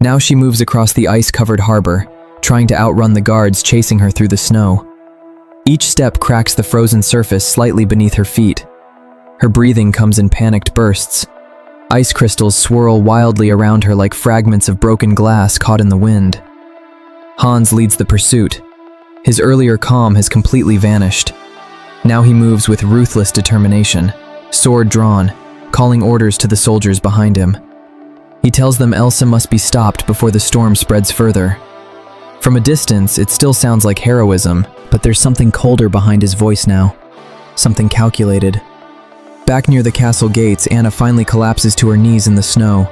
Now she moves across the ice-covered harbor, trying to outrun the guards chasing her through the snow. Each step cracks the frozen surface slightly beneath her feet. Her breathing comes in panicked bursts. Ice crystals swirl wildly around her like fragments of broken glass caught in the wind. Hans leads the pursuit. His earlier calm has completely vanished. Now he moves with ruthless determination, sword drawn, calling orders to the soldiers behind him. He tells them Elsa must be stopped before the storm spreads further. From a distance, it still sounds like heroism, but there's something colder behind his voice now. Something calculated. Back near the castle gates, Anna finally collapses to her knees in the snow.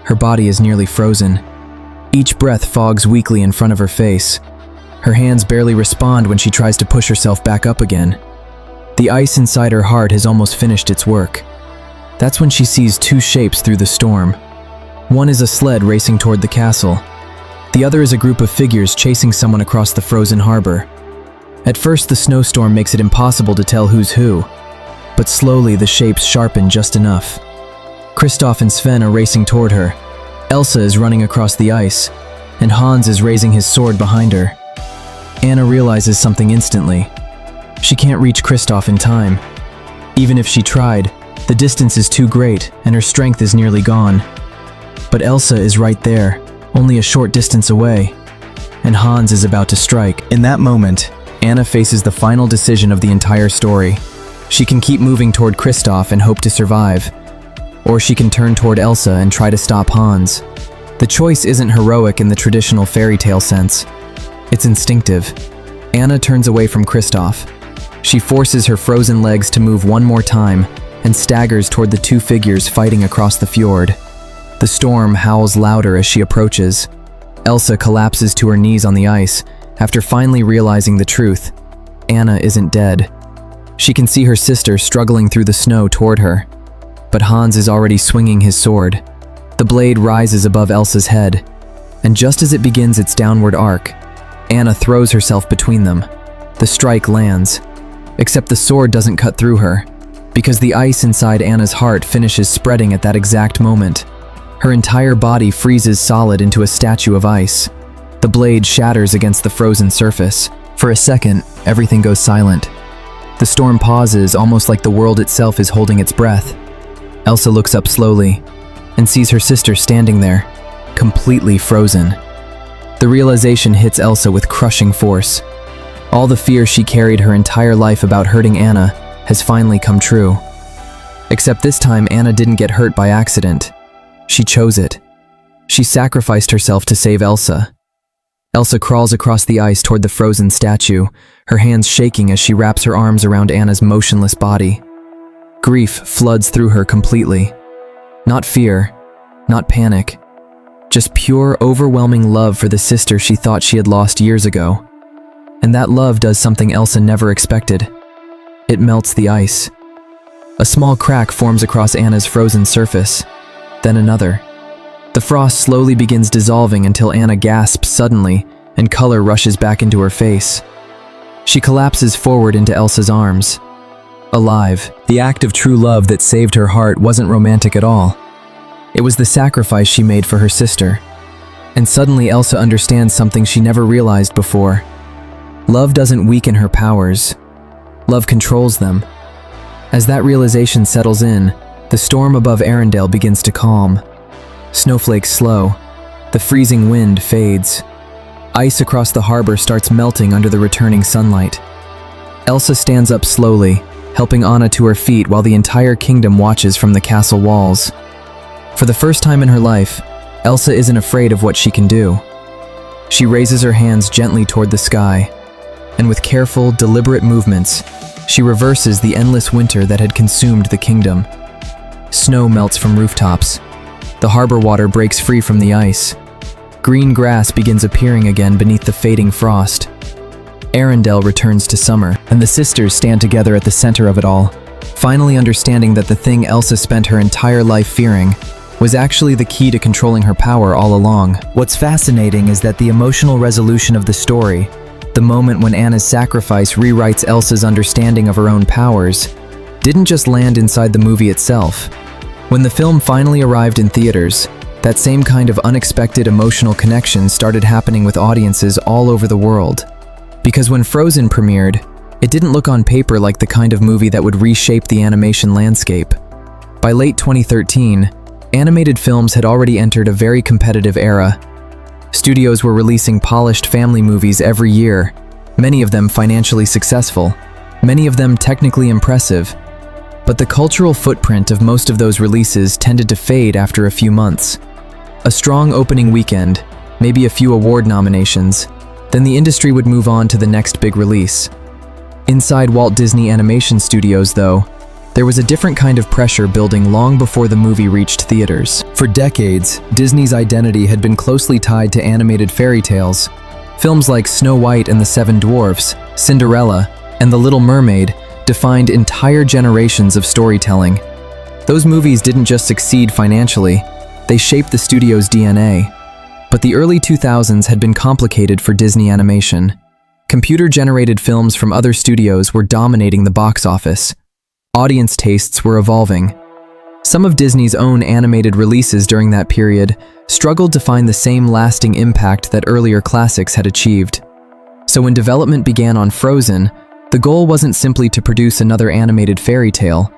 Her body is nearly frozen. Each breath fogs weakly in front of her face. Her hands barely respond when she tries to push herself back up again. The ice inside her heart has almost finished its work. That's when she sees two shapes through the storm. One is a sled racing toward the castle. The other is a group of figures chasing someone across the frozen harbor. At first, the snowstorm makes it impossible to tell who's who, but slowly the shapes sharpen just enough. Kristoff and Sven are racing toward her. Elsa is running across the ice, and Hans is raising his sword behind her. Anna realizes something instantly. She can't reach Kristoff in time. Even if she tried, the distance is too great and her strength is nearly gone. But Elsa is right there, only a short distance away, and Hans is about to strike. In that moment, Anna faces the final decision of the entire story. She can keep moving toward Kristoff and hope to survive, or she can turn toward Elsa and try to stop Hans. The choice isn't heroic in the traditional fairy tale sense. It's instinctive. Anna turns away from Kristoff. She forces her frozen legs to move one more time and staggers toward the two figures fighting across the fjord. The storm howls louder as she approaches. Elsa collapses to her knees on the ice after finally realizing the truth. Anna isn't dead. She can see her sister struggling through the snow toward her, but Hans is already swinging his sword. The blade rises above Elsa's head, and just as it begins its downward arc, Anna throws herself between them. The strike lands, except the sword doesn't cut through her, because the ice inside Anna's heart finishes spreading at that exact moment. Her entire body freezes solid into a statue of ice. The blade shatters against the frozen surface. For a second, everything goes silent. The storm pauses, almost like the world itself is holding its breath. Elsa looks up slowly and sees her sister standing there, completely frozen. The realization hits Elsa with crushing force. All the fear she carried her entire life about hurting Anna has finally come true. Except this time, Anna didn't get hurt by accident. She chose it. She sacrificed herself to save Elsa. Elsa crawls across the ice toward the frozen statue, her hands shaking as she wraps her arms around Anna's motionless body. Grief floods through her completely. Not fear, not panic, just pure, overwhelming love for the sister she thought she had lost years ago. And that love does something Elsa never expected. It melts the ice. A small crack forms across Anna's frozen surface, then another. The frost slowly begins dissolving until Anna gasps suddenly and color rushes back into her face. She collapses forward into Elsa's arms. Alive. The act of true love that saved her heart wasn't romantic at all. It was the sacrifice she made for her sister. And suddenly Elsa understands something she never realized before. Love doesn't weaken her powers. Love controls them. As that realization settles in, the storm above Arendelle begins to calm. Snowflakes slow. The freezing wind fades. Ice across the harbor starts melting under the returning sunlight. Elsa stands up slowly, helping Anna to her feet while the entire kingdom watches from the castle walls. For the first time in her life, Elsa isn't afraid of what she can do. She raises her hands gently toward the sky, and with careful, deliberate movements, she reverses the endless winter that had consumed the kingdom. Snow melts from rooftops. The harbor water breaks free from the ice. Green grass begins appearing again beneath the fading frost. Arendelle returns to summer, and the sisters stand together at the center of it all, finally understanding that the thing Elsa spent her entire life fearing was actually the key to controlling her power all along. What's fascinating is that the emotional resolution of the story, the moment when Anna's sacrifice rewrites Elsa's understanding of her own powers, didn't just land inside the movie itself. When the film finally arrived in theaters, That same kind of unexpected emotional connection started happening with audiences all over the world. Because when Frozen premiered, it didn't look on paper like the kind of movie that would reshape the animation landscape. By late 2013, animated films had already entered a very competitive era. Studios were releasing polished family movies every year, many of them financially successful, many of them technically impressive. But the cultural footprint of most of those releases tended to fade after a few months. A strong opening weekend, maybe a few award nominations, then the industry would move on to the next big release. Inside Walt Disney Animation Studios, though, there was a different kind of pressure building long before the movie reached theaters. For decades, Disney's identity had been closely tied to animated fairy tales. Films like Snow White and the Seven Dwarfs, Cinderella, and The Little Mermaid defined entire generations of storytelling. Those movies didn't just succeed financially, they shaped the studio's DNA. But the early 2000s had been complicated for Disney Animation. Computer-generated films from other studios were dominating the box office. Audience tastes were evolving. Some of Disney's own animated releases during that period struggled to find the same lasting impact that earlier classics had achieved. So when development began on Frozen, the goal wasn't simply to produce another animated fairy tale.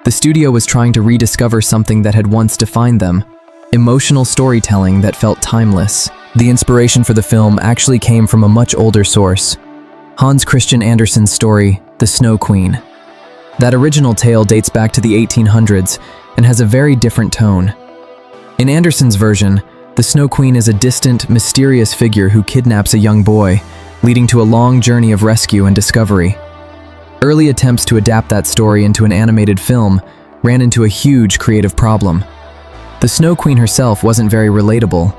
The studio was trying to rediscover something that had once defined them: emotional storytelling that felt timeless. The inspiration for the film actually came from a much older source: Hans Christian Andersen's story, The Snow Queen. That original tale dates back to the 1800s and has a very different tone. In Andersen's version, the Snow Queen is a distant, mysterious figure who kidnaps a young boy, leading to a long journey of rescue and discovery. Early attempts to adapt that story into an animated film ran into a huge creative problem. The Snow Queen herself wasn't very relatable.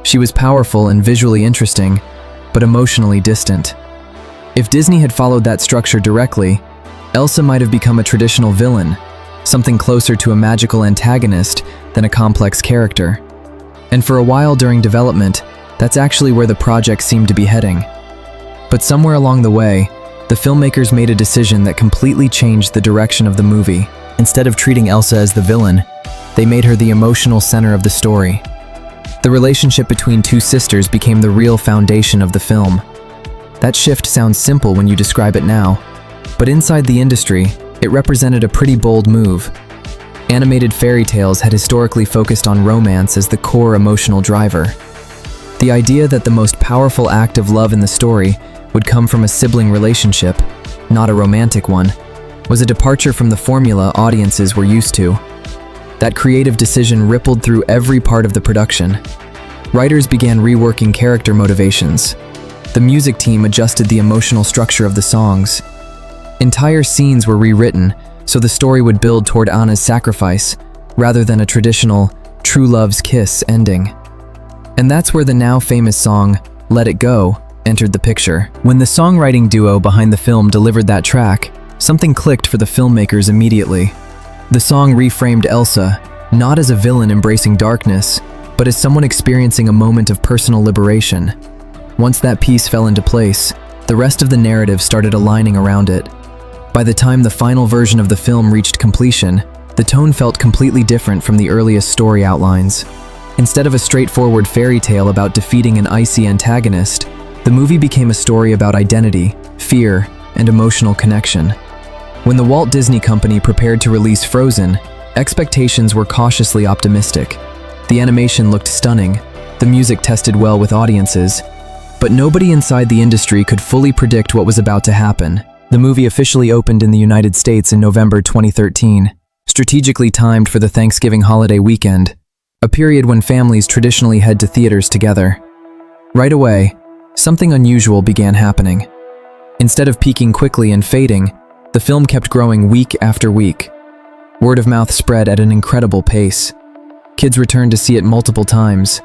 She was powerful and visually interesting, but emotionally distant. If Disney had followed that structure directly, Elsa might have become a traditional villain, something closer to a magical antagonist than a complex character. And for a while during development, that's actually where the project seemed to be heading. But somewhere along the way, the filmmakers made a decision that completely changed the direction of the movie. Instead of treating Elsa as the villain, they made her the emotional center of the story. The relationship between two sisters became the real foundation of the film. That shift sounds simple when you describe it now, but inside the industry, it represented a pretty bold move. Animated fairy tales had historically focused on romance as the core emotional driver. The idea that the most powerful act of love in the story would come from a sibling relationship, not a romantic one, was a departure from the formula audiences were used to. That creative decision rippled through every part of the production. Writers began reworking character motivations. The music team adjusted the emotional structure of the songs. Entire scenes were rewritten so the story would build toward Anna's sacrifice, rather than a traditional true love's kiss ending. And that's where the now famous song, Let It Go, entered the picture. When the songwriting duo behind the film delivered that track, something clicked for the filmmakers immediately. The song reframed Elsa, not as a villain embracing darkness, but as someone experiencing a moment of personal liberation. Once that piece fell into place, the rest of the narrative started aligning around it. By the time the final version of the film reached completion, the tone felt completely different from the earliest story outlines. Instead of a straightforward fairy tale about defeating an icy antagonist, the movie became a story about identity, fear, and emotional connection. When the Walt Disney Company prepared to release Frozen, expectations were cautiously optimistic. The animation looked stunning, the music tested well with audiences, but nobody inside the industry could fully predict what was about to happen. The movie officially opened in the United States in November 2013, strategically timed for the Thanksgiving holiday weekend, a period when families traditionally head to theaters together. Right away, something unusual began happening. Instead of peaking quickly and fading, the film kept growing week after week. Word of mouth spread at an incredible pace. Kids returned to see it multiple times.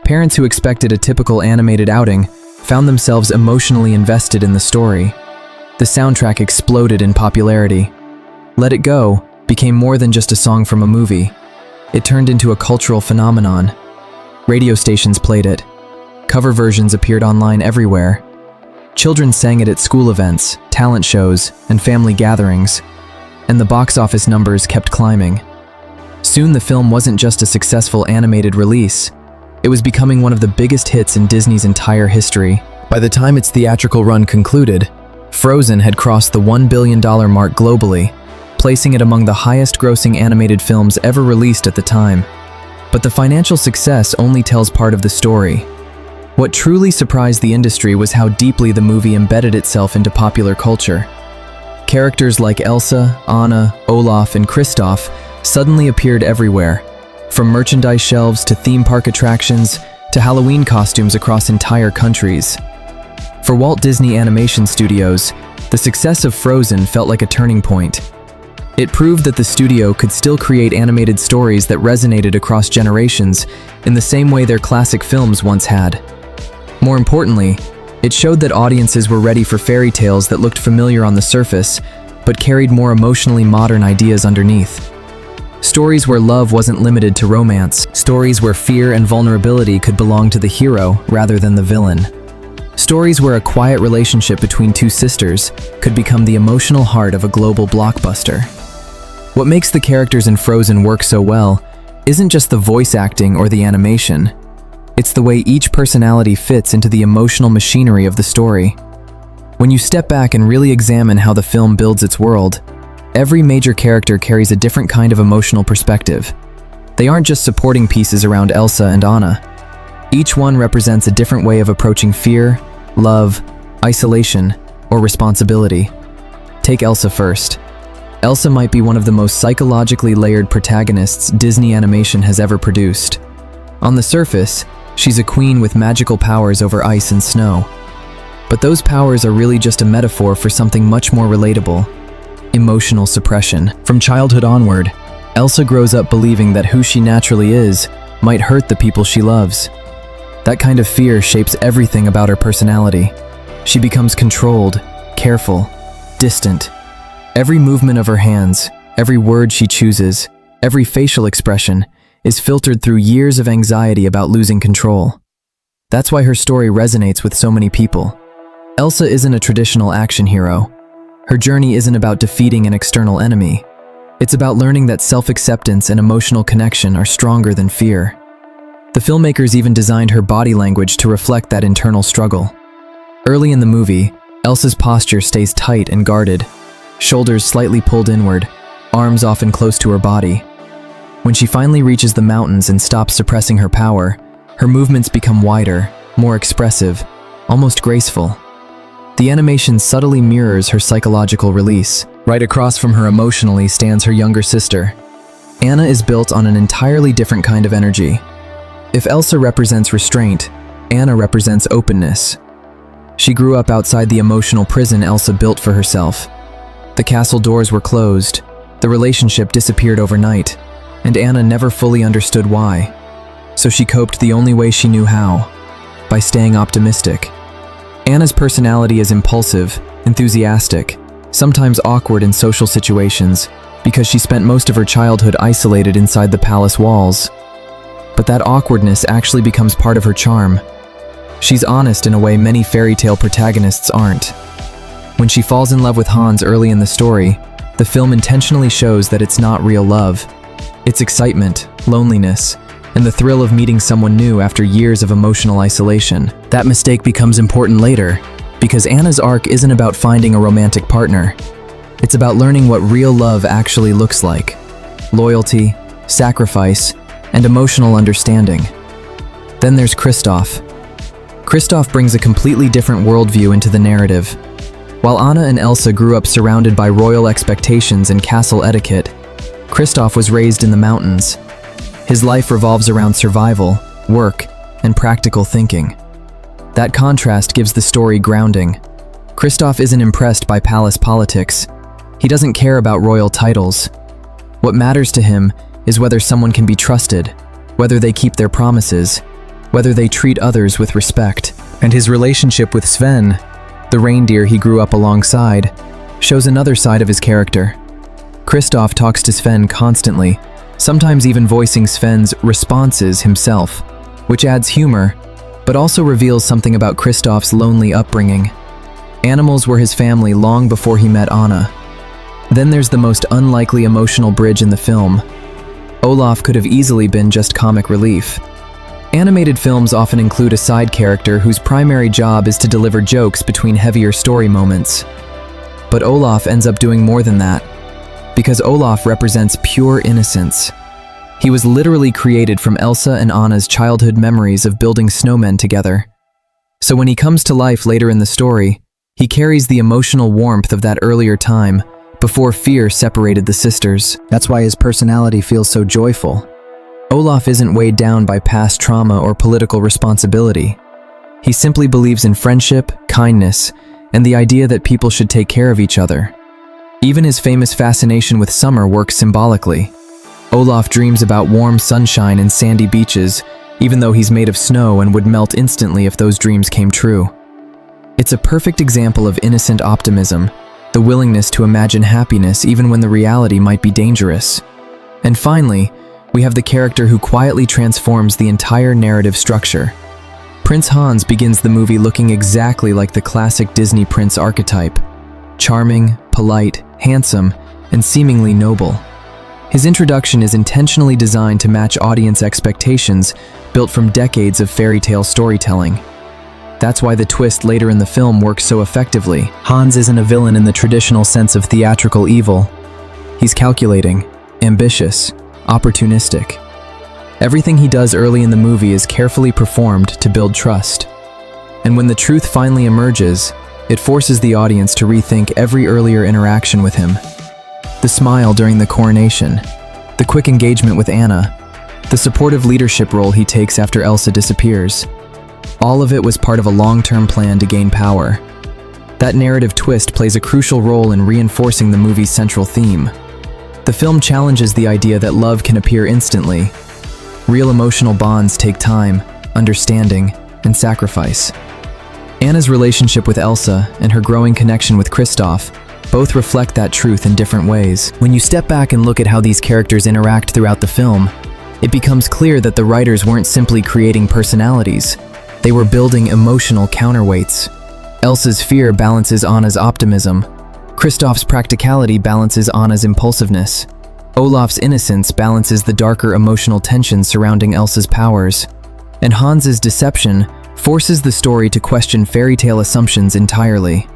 Parents who expected a typical animated outing found themselves emotionally invested in the story. The soundtrack exploded in popularity. Let It Go became more than just a song from a movie. It turned into a cultural phenomenon. Radio stations played it. Cover versions appeared online everywhere. Children sang it at school events, talent shows, and family gatherings. And the box office numbers kept climbing. Soon the film wasn't just a successful animated release, it was becoming one of the biggest hits in Disney's entire history. By the time its theatrical run concluded, Frozen had crossed the $1 billion mark globally, placing it among the highest-grossing animated films ever released at the time. But the financial success only tells part of the story. What truly surprised the industry was how deeply the movie embedded itself into popular culture. Characters like Elsa, Anna, Olaf, and Kristoff suddenly appeared everywhere, from merchandise shelves to theme park attractions to Halloween costumes across entire countries. For Walt Disney Animation Studios, the success of Frozen felt like a turning point. It proved that the studio could still create animated stories that resonated across generations in the same way their classic films once had. More importantly, it showed that audiences were ready for fairy tales that looked familiar on the surface, but carried more emotionally modern ideas underneath. Stories where love wasn't limited to romance, stories where fear and vulnerability could belong to the hero rather than the villain. Stories where a quiet relationship between two sisters could become the emotional heart of a global blockbuster. What makes the characters in Frozen work so well isn't just the voice acting or the animation. It's the way each personality fits into the emotional machinery of the story. When you step back and really examine how the film builds its world, every major character carries a different kind of emotional perspective. They aren't just supporting pieces around Elsa and Anna. Each one represents a different way of approaching fear, love, isolation, or responsibility. Take Elsa first. Elsa might be one of the most psychologically layered protagonists Disney Animation has ever produced. On the surface, she's a queen with magical powers over ice and snow. But those powers are really just a metaphor for something much more relatable: emotional suppression. From childhood onward, Elsa grows up believing that who she naturally is might hurt the people she loves. That kind of fear shapes everything about her personality. She becomes controlled, careful, distant. Every movement of her hands, every word she chooses, every facial expression is filtered through years of anxiety about losing control. That's why her story resonates with so many people. Elsa isn't a traditional action hero. Her journey isn't about defeating an external enemy. It's about learning that self-acceptance and emotional connection are stronger than fear. The filmmakers even designed her body language to reflect that internal struggle. Early in the movie, Elsa's posture stays tight and guarded, shoulders slightly pulled inward, arms often close to her body. When she finally reaches the mountains and stops suppressing her power, her movements become wider, more expressive, almost graceful. The animation subtly mirrors her psychological release. Right across from her emotionally stands her younger sister. Anna is built on an entirely different kind of energy. If Elsa represents restraint, Anna represents openness. She grew up outside the emotional prison Elsa built for herself. The castle doors were closed, the relationship disappeared overnight, and Anna never fully understood why. So she coped the only way she knew how: by staying optimistic. Anna's personality is impulsive, enthusiastic, sometimes awkward in social situations because she spent most of her childhood isolated inside the palace walls. But that awkwardness actually becomes part of her charm. She's honest in a way many fairy tale protagonists aren't. When she falls in love with Hans early in the story, the film intentionally shows that it's not real love. It's excitement, loneliness, and the thrill of meeting someone new after years of emotional isolation. That mistake becomes important later, because Anna's arc isn't about finding a romantic partner. It's about learning what real love actually looks like: loyalty, sacrifice, and emotional understanding. Then there's Kristoff. Kristoff brings a completely different worldview into the narrative. While Anna and Elsa grew up surrounded by royal expectations and castle etiquette, Kristoff was raised in the mountains. His life revolves around survival, work, and practical thinking. That contrast gives the story grounding. Kristoff isn't impressed by palace politics. He doesn't care about royal titles. What matters to him is whether someone can be trusted, whether they keep their promises, whether they treat others with respect. And his relationship with Sven, the reindeer he grew up alongside, shows another side of his character. Kristoff talks to Sven constantly, sometimes even voicing Sven's responses himself, which adds humor, but also reveals something about Kristoff's lonely upbringing. Animals were his family long before he met Anna. Then there's the most unlikely emotional bridge in the film. Olaf could have easily been just comic relief. Animated films often include a side character whose primary job is to deliver jokes between heavier story moments. But Olaf ends up doing more than that, because Olaf represents pure innocence. He was literally created from Elsa and Anna's childhood memories of building snowmen together. So when he comes to life later in the story, he carries the emotional warmth of that earlier time, before fear separated the sisters. That's why his personality feels so joyful. Olaf isn't weighed down by past trauma or political responsibility. He simply believes in friendship, kindness, and the idea that people should take care of each other. Even his famous fascination with summer works symbolically. Olaf dreams about warm sunshine and sandy beaches, even though he's made of snow and would melt instantly if those dreams came true. It's a perfect example of innocent optimism, the willingness to imagine happiness even when the reality might be dangerous. And finally, we have the character who quietly transforms the entire narrative structure. Prince Hans begins the movie looking exactly like the classic Disney prince archetype. Charming, polite, handsome, and seemingly noble. His introduction is intentionally designed to match audience expectations built from decades of fairy tale storytelling. That's why the twist later in the film works so effectively. Hans isn't a villain in the traditional sense of theatrical evil. He's calculating, ambitious, opportunistic. Everything he does early in the movie is carefully performed to build trust. And when the truth finally emerges, it forces the audience to rethink every earlier interaction with him. The smile during the coronation, the quick engagement with Anna, the supportive leadership role he takes after Elsa disappears. All of it was part of a long-term plan to gain power. That narrative twist plays a crucial role in reinforcing the movie's central theme. The film challenges the idea that love can appear instantly. Real emotional bonds take time, understanding, and sacrifice. Anna's relationship with Elsa and her growing connection with Kristoff both reflect that truth in different ways. When you step back and look at how these characters interact throughout the film, it becomes clear that the writers weren't simply creating personalities. They were building emotional counterweights. Elsa's fear balances Anna's optimism. Kristoff's practicality balances Anna's impulsiveness. Olaf's innocence balances the darker emotional tension surrounding Elsa's powers. And Hans's deception forces the story to question fairy tale assumptions entirely.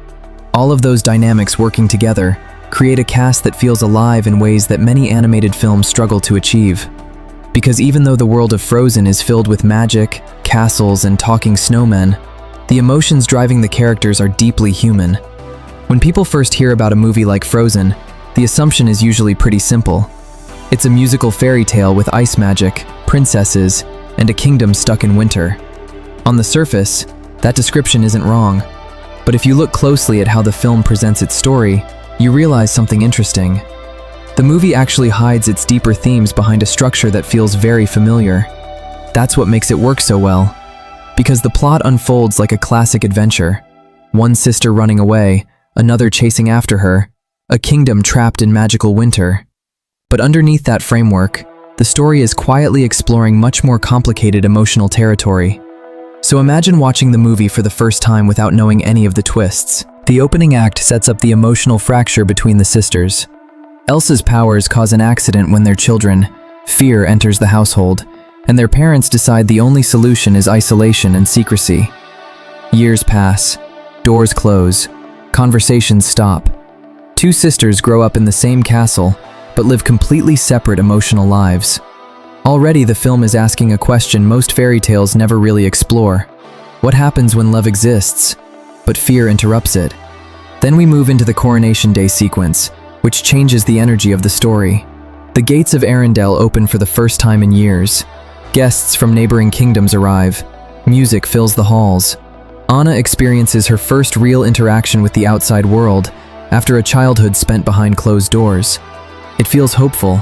All of those dynamics working together create a cast that feels alive in ways that many animated films struggle to achieve. Because even though the world of Frozen is filled with magic, castles, and talking snowmen, the emotions driving the characters are deeply human. When people first hear about a movie like Frozen, the assumption is usually pretty simple. It's a musical fairy tale with ice magic, princesses, and a kingdom stuck in winter. On the surface, that description isn't wrong. But if you look closely at how the film presents its story, you realize something interesting. The movie actually hides its deeper themes behind a structure that feels very familiar. That's what makes it work so well. Because the plot unfolds like a classic adventure. One sister running away, another chasing after her, a kingdom trapped in magical winter. But underneath that framework, the story is quietly exploring much more complicated emotional territory. So imagine watching the movie for the first time without knowing any of the twists. The opening act sets up the emotional fracture between the sisters. Elsa's powers cause an accident when their children, fear enters the household, and their parents decide the only solution is isolation and secrecy. Years pass, doors close, conversations stop. Two sisters grow up in the same castle, but live completely separate emotional lives. Already the film is asking a question most fairy tales never really explore. What happens when love exists, but fear interrupts it? Then we move into the Coronation Day sequence, which changes the energy of the story. The gates of Arendelle open for the first time in years. Guests from neighboring kingdoms arrive. Music fills the halls. Anna experiences her first real interaction with the outside world after a childhood spent behind closed doors. It feels hopeful,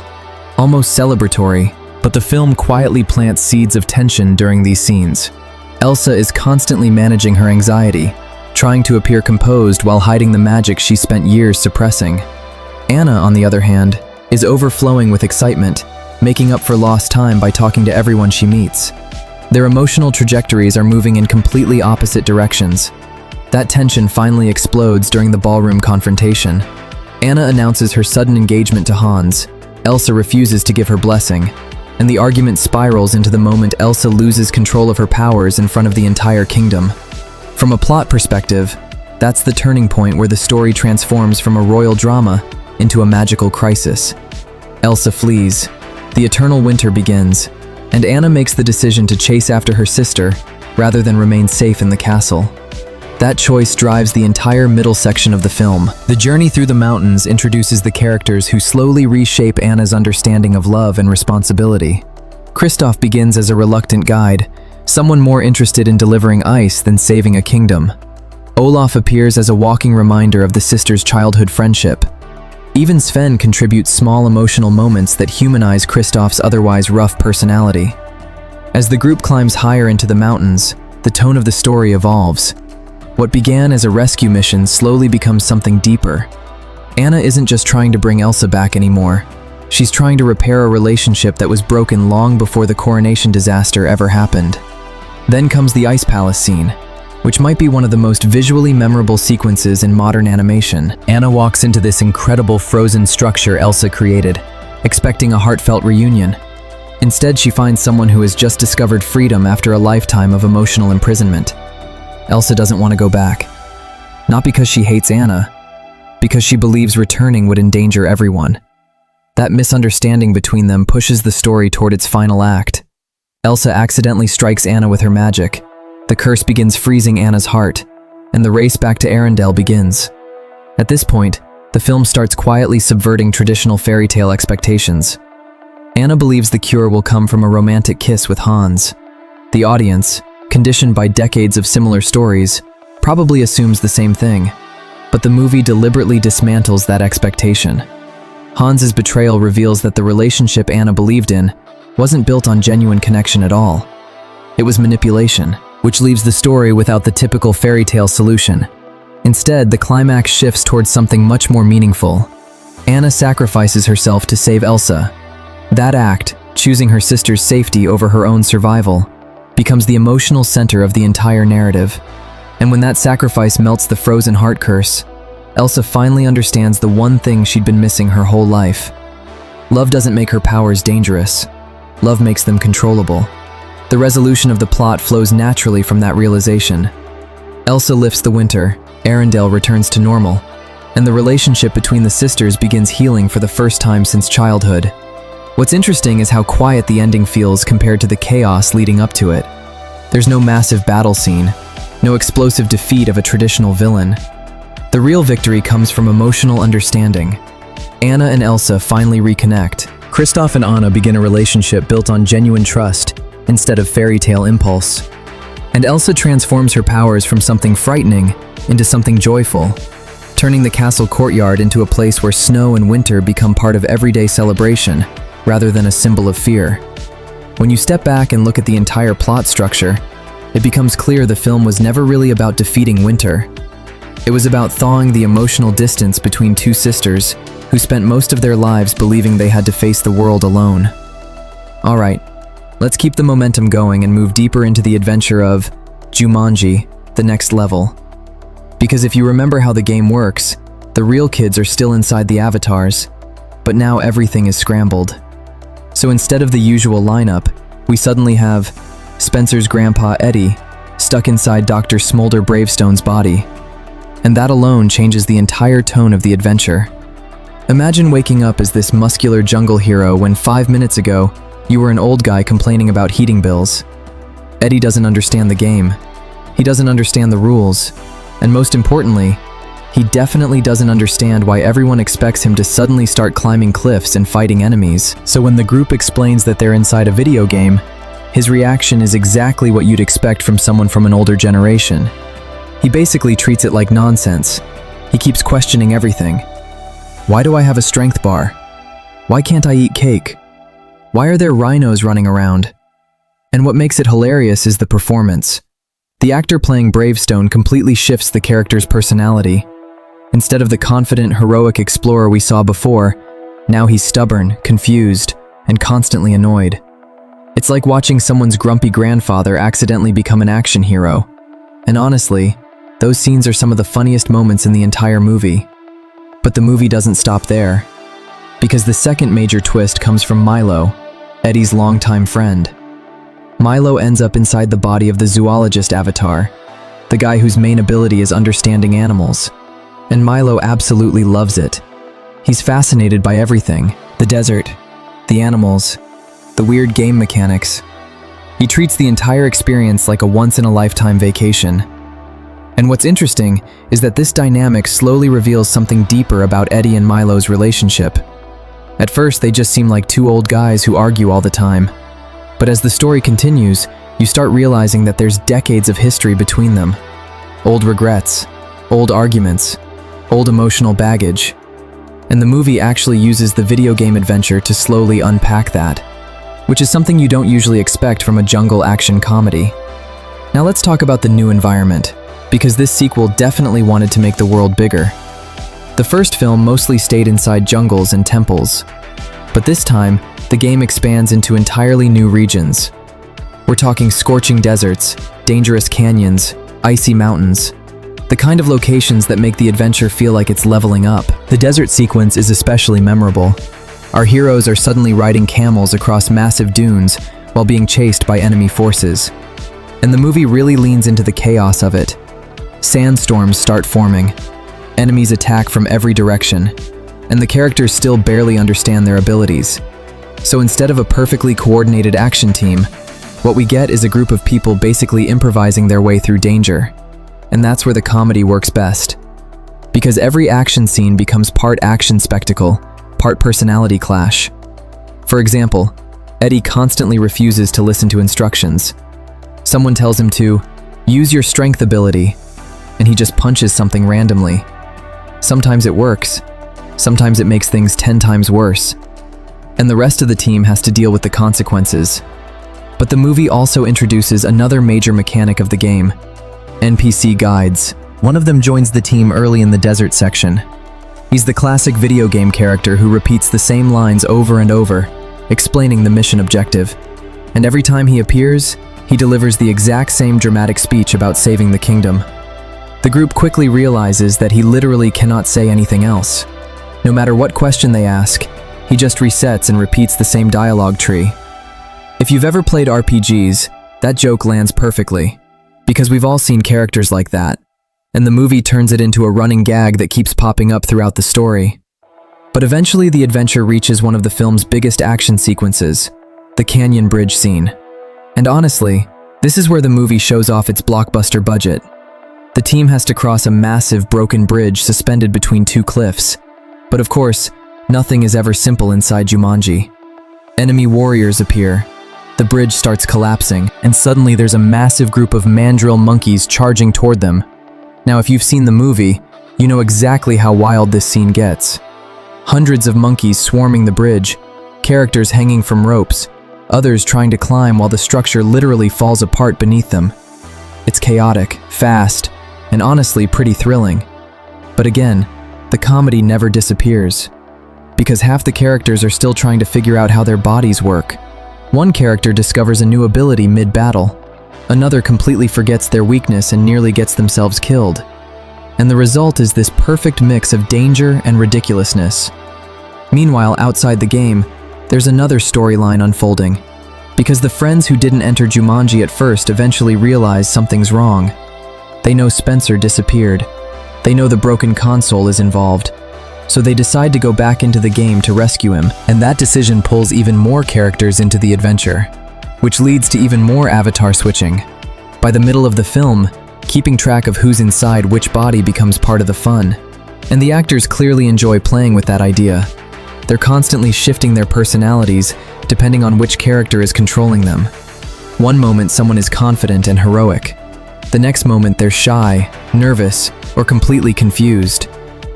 almost celebratory, but the film quietly plants seeds of tension during these scenes. Elsa is constantly managing her anxiety, trying to appear composed while hiding the magic she spent years suppressing. Anna, on the other hand, is overflowing with excitement, making up for lost time by talking to everyone she meets. Their emotional trajectories are moving in completely opposite directions. That tension finally explodes during the ballroom confrontation. Anna announces her sudden engagement to Hans, Elsa refuses to give her blessing, and the argument spirals into the moment Elsa loses control of her powers in front of the entire kingdom. From a plot perspective, that's the turning point where the story transforms from a royal drama into a magical crisis. Elsa flees, the eternal winter begins, and Anna makes the decision to chase after her sister rather than remain safe in the castle. That choice drives the entire middle section of the film. The journey through the mountains introduces the characters who slowly reshape Anna's understanding of love and responsibility. Kristoff begins as a reluctant guide, someone more interested in delivering ice than saving a kingdom. Olaf appears as a walking reminder of the sisters' childhood friendship. Even Sven contributes small emotional moments that humanize Kristoff's otherwise rough personality. As the group climbs higher into the mountains, the tone of the story evolves. What began as a rescue mission slowly becomes something deeper. Anna isn't just trying to bring Elsa back anymore. She's trying to repair a relationship that was broken long before the coronation disaster ever happened. Then comes the Ice Palace scene, which might be one of the most visually memorable sequences in modern animation. Anna walks into this incredible frozen structure Elsa created, expecting a heartfelt reunion. Instead, she finds someone who has just discovered freedom after a lifetime of emotional imprisonment. Elsa doesn't want to go back. Not because she hates Anna, because she believes returning would endanger everyone. That misunderstanding between them pushes the story toward its final act. Elsa accidentally strikes Anna with her magic. The curse begins freezing Anna's heart, and the race back to Arendelle begins. At this point, the film starts quietly subverting traditional fairy tale expectations. Anna believes the cure will come from a romantic kiss with Hans. The audience, conditioned by decades of similar stories, probably assumes the same thing, but the movie deliberately dismantles that expectation. Hans's betrayal reveals that the relationship Anna believed in wasn't built on genuine connection at all. It was manipulation, which leaves the story without the typical fairy tale solution. Instead, the climax shifts towards something much more meaningful. Anna sacrifices herself to save Elsa. That act, choosing her sister's safety over her own survival, becomes the emotional center of the entire narrative. And when that sacrifice melts the frozen heart curse, Elsa finally understands the one thing she'd been missing her whole life. Love doesn't make her powers dangerous. Love makes them controllable. The resolution of the plot flows naturally from that realization. Elsa lifts the winter, Arendelle returns to normal, and the relationship between the sisters begins healing for the first time since childhood. What's interesting is how quiet the ending feels compared to the chaos leading up to it. There's no massive battle scene, no explosive defeat of a traditional villain. The real victory comes from emotional understanding. Anna and Elsa finally reconnect. Kristoff and Anna begin a relationship built on genuine trust instead of fairy tale impulse. And Elsa transforms her powers from something frightening into something joyful, turning the castle courtyard into a place where snow and winter become part of everyday celebration, rather than a symbol of fear. When you step back and look at the entire plot structure, it becomes clear the film was never really about defeating winter. It was about thawing the emotional distance between two sisters who spent most of their lives believing they had to face the world alone. Alright, let's keep the momentum going and move deeper into the adventure of Jumanji, the next level. Because if you remember how the game works, the real kids are still inside the avatars, but now everything is scrambled. So instead of the usual lineup, we suddenly have Spencer's grandpa Eddie stuck inside Dr. Smolder Bravestone's body. And that alone changes the entire tone of the adventure. Imagine waking up as this muscular jungle hero when 5 minutes ago, you were an old guy complaining about heating bills. Eddie doesn't understand the game. He doesn't understand the rules. And most importantly, he definitely doesn't understand why everyone expects him to suddenly start climbing cliffs and fighting enemies. So when the group explains that they're inside a video game, his reaction is exactly what you'd expect from someone from an older generation. He basically treats it like nonsense. He keeps questioning everything. Why do I have a strength bar? Why can't I eat cake? Why are there rhinos running around? And what makes it hilarious is the performance. The actor playing Bravestone completely shifts the character's personality. Instead of the confident, heroic explorer we saw before, now he's stubborn, confused, and constantly annoyed. It's like watching someone's grumpy grandfather accidentally become an action hero. And honestly, those scenes are some of the funniest moments in the entire movie. But the movie doesn't stop there. Because the second major twist comes from Milo, Eddie's longtime friend. Milo ends up inside the body of the zoologist avatar, the guy whose main ability is understanding animals. And Milo absolutely loves it. He's fascinated by everything: the desert, the animals, the weird game mechanics. He treats the entire experience like a once-in-a-lifetime vacation. And what's interesting is that this dynamic slowly reveals something deeper about Eddie and Milo's relationship. At first, they just seem like two old guys who argue all the time. But as the story continues, you start realizing that there's decades of history between them. Old regrets, old arguments, old emotional baggage. And the movie actually uses the video game adventure to slowly unpack that, which is something you don't usually expect from a jungle action comedy. Now let's talk about the new environment, because this sequel definitely wanted to make the world bigger. The first film mostly stayed inside jungles and temples, but this time, the game expands into entirely new regions. We're talking scorching deserts, dangerous canyons, icy mountains, the kind of locations that make the adventure feel like it's leveling up. The desert sequence is especially memorable. Our heroes are suddenly riding camels across massive dunes while being chased by enemy forces. And the movie really leans into the chaos of it. Sandstorms start forming, enemies attack from every direction, and the characters still barely understand their abilities. So instead of a perfectly coordinated action team, what we get is a group of people basically improvising their way through danger. And that's where the comedy works best. Because every action scene becomes part action spectacle, part personality clash. For example, Eddie constantly refuses to listen to instructions. Someone tells him to use your strength ability, and he just punches something randomly. Sometimes it works, sometimes it makes things 10 times worse. And the rest of the team has to deal with the consequences. But the movie also introduces another major mechanic of the game: NPC guides. One of them joins the team early in the desert section. He's the classic video game character who repeats the same lines over and over, explaining the mission objective. And every time he appears, he delivers the exact same dramatic speech about saving the kingdom. The group quickly realizes that he literally cannot say anything else. No matter what question they ask, he just resets and repeats the same dialogue tree. If you've ever played RPGs, that joke lands perfectly, because we've all seen characters like that, and the movie turns it into a running gag that keeps popping up throughout the story. But eventually the adventure reaches one of the film's biggest action sequences, the canyon bridge scene. And honestly, this is where the movie shows off its blockbuster budget. The team has to cross a massive broken bridge suspended between two cliffs. But of course, nothing is ever simple inside Jumanji. Enemy warriors appear, the bridge starts collapsing, and suddenly there's a massive group of mandrill monkeys charging toward them. Now, if you've seen the movie, you know exactly how wild this scene gets. Hundreds of monkeys swarming the bridge, characters hanging from ropes, others trying to climb while the structure literally falls apart beneath them. It's chaotic, fast, and honestly pretty thrilling. But again, the comedy never disappears, because half the characters are still trying to figure out how their bodies work. One character discovers a new ability mid-battle. Another completely forgets their weakness and nearly gets themselves killed. And the result is this perfect mix of danger and ridiculousness. Meanwhile, outside the game, there's another storyline unfolding, because the friends who didn't enter Jumanji at first eventually realize something's wrong. They know Spencer disappeared. They know the broken console is involved. So they decide to go back into the game to rescue him, and that decision pulls even more characters into the adventure, which leads to even more avatar switching. By the middle of the film, keeping track of who's inside which body becomes part of the fun. And the actors clearly enjoy playing with that idea. They're constantly shifting their personalities depending on which character is controlling them. One moment someone is confident and heroic. The next moment they're shy, nervous, or completely confused.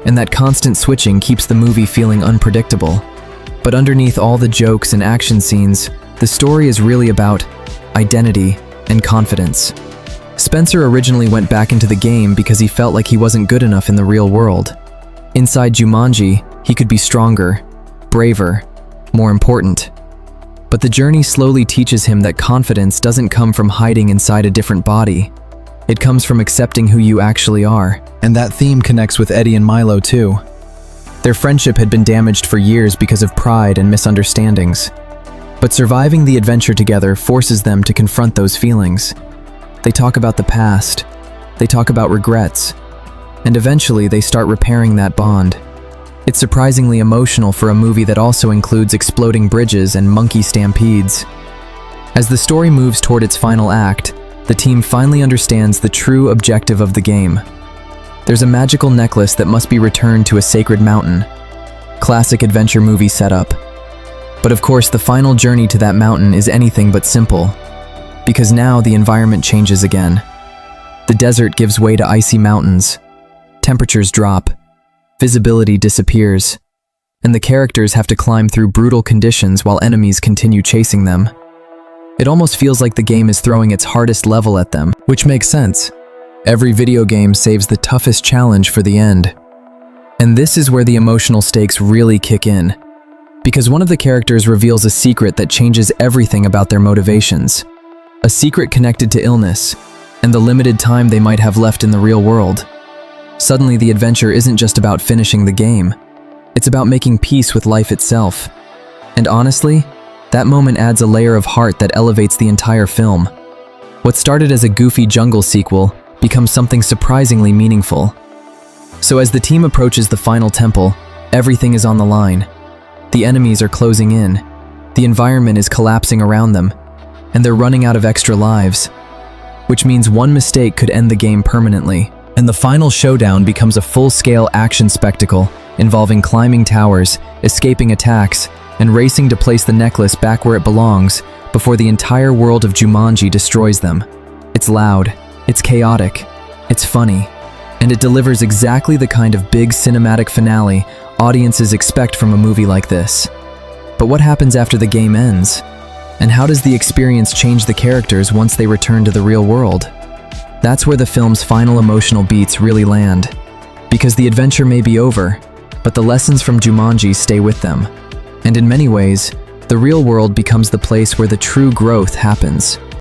And that constant switching keeps the movie feeling unpredictable. But underneath all the jokes and action scenes, the story is really about identity and confidence. Spencer originally went back into the game because he felt like he wasn't good enough in the real world. Inside Jumanji, he could be stronger, braver, more important. But the journey slowly teaches him that confidence doesn't come from hiding inside a different body. It comes from accepting who you actually are. And that theme connects with Eddie and Milo too. Their friendship had been damaged for years because of pride and misunderstandings. But surviving the adventure together forces them to confront those feelings. They talk about the past, they talk about regrets, and eventually they start repairing that bond. It's surprisingly emotional for a movie that also includes exploding bridges and monkey stampedes. As the story moves toward its final act, the team finally understands the true objective of the game. There's a magical necklace that must be returned to a sacred mountain. Classic adventure movie setup. But of course, the final journey to that mountain is anything but simple, because now the environment changes again. The desert gives way to icy mountains, temperatures drop, visibility disappears, and the characters have to climb through brutal conditions while enemies continue chasing them. It almost feels like the game is throwing its hardest level at them, which makes sense. Every video game saves the toughest challenge for the end. And this is where the emotional stakes really kick in, because one of the characters reveals a secret that changes everything about their motivations. A secret connected to illness, and the limited time they might have left in the real world. Suddenly, the adventure isn't just about finishing the game. It's about making peace with life itself. And honestly, that moment adds a layer of heart that elevates the entire film. What started as a goofy jungle sequel becomes something surprisingly meaningful. So as the team approaches the final temple, everything is on the line. The enemies are closing in, the environment is collapsing around them, and they're running out of extra lives. Which means one mistake could end the game permanently. And the final showdown becomes a full-scale action spectacle involving climbing towers, escaping attacks, and racing to place the necklace back where it belongs before the entire world of Jumanji destroys them. It's loud, it's chaotic, it's funny, and it delivers exactly the kind of big cinematic finale audiences expect from a movie like this. But what happens after the game ends? And how does the experience change the characters once they return to the real world? That's where the film's final emotional beats really land. Because the adventure may be over, but the lessons from Jumanji stay with them. And in many ways, the real world becomes the place where the true growth happens.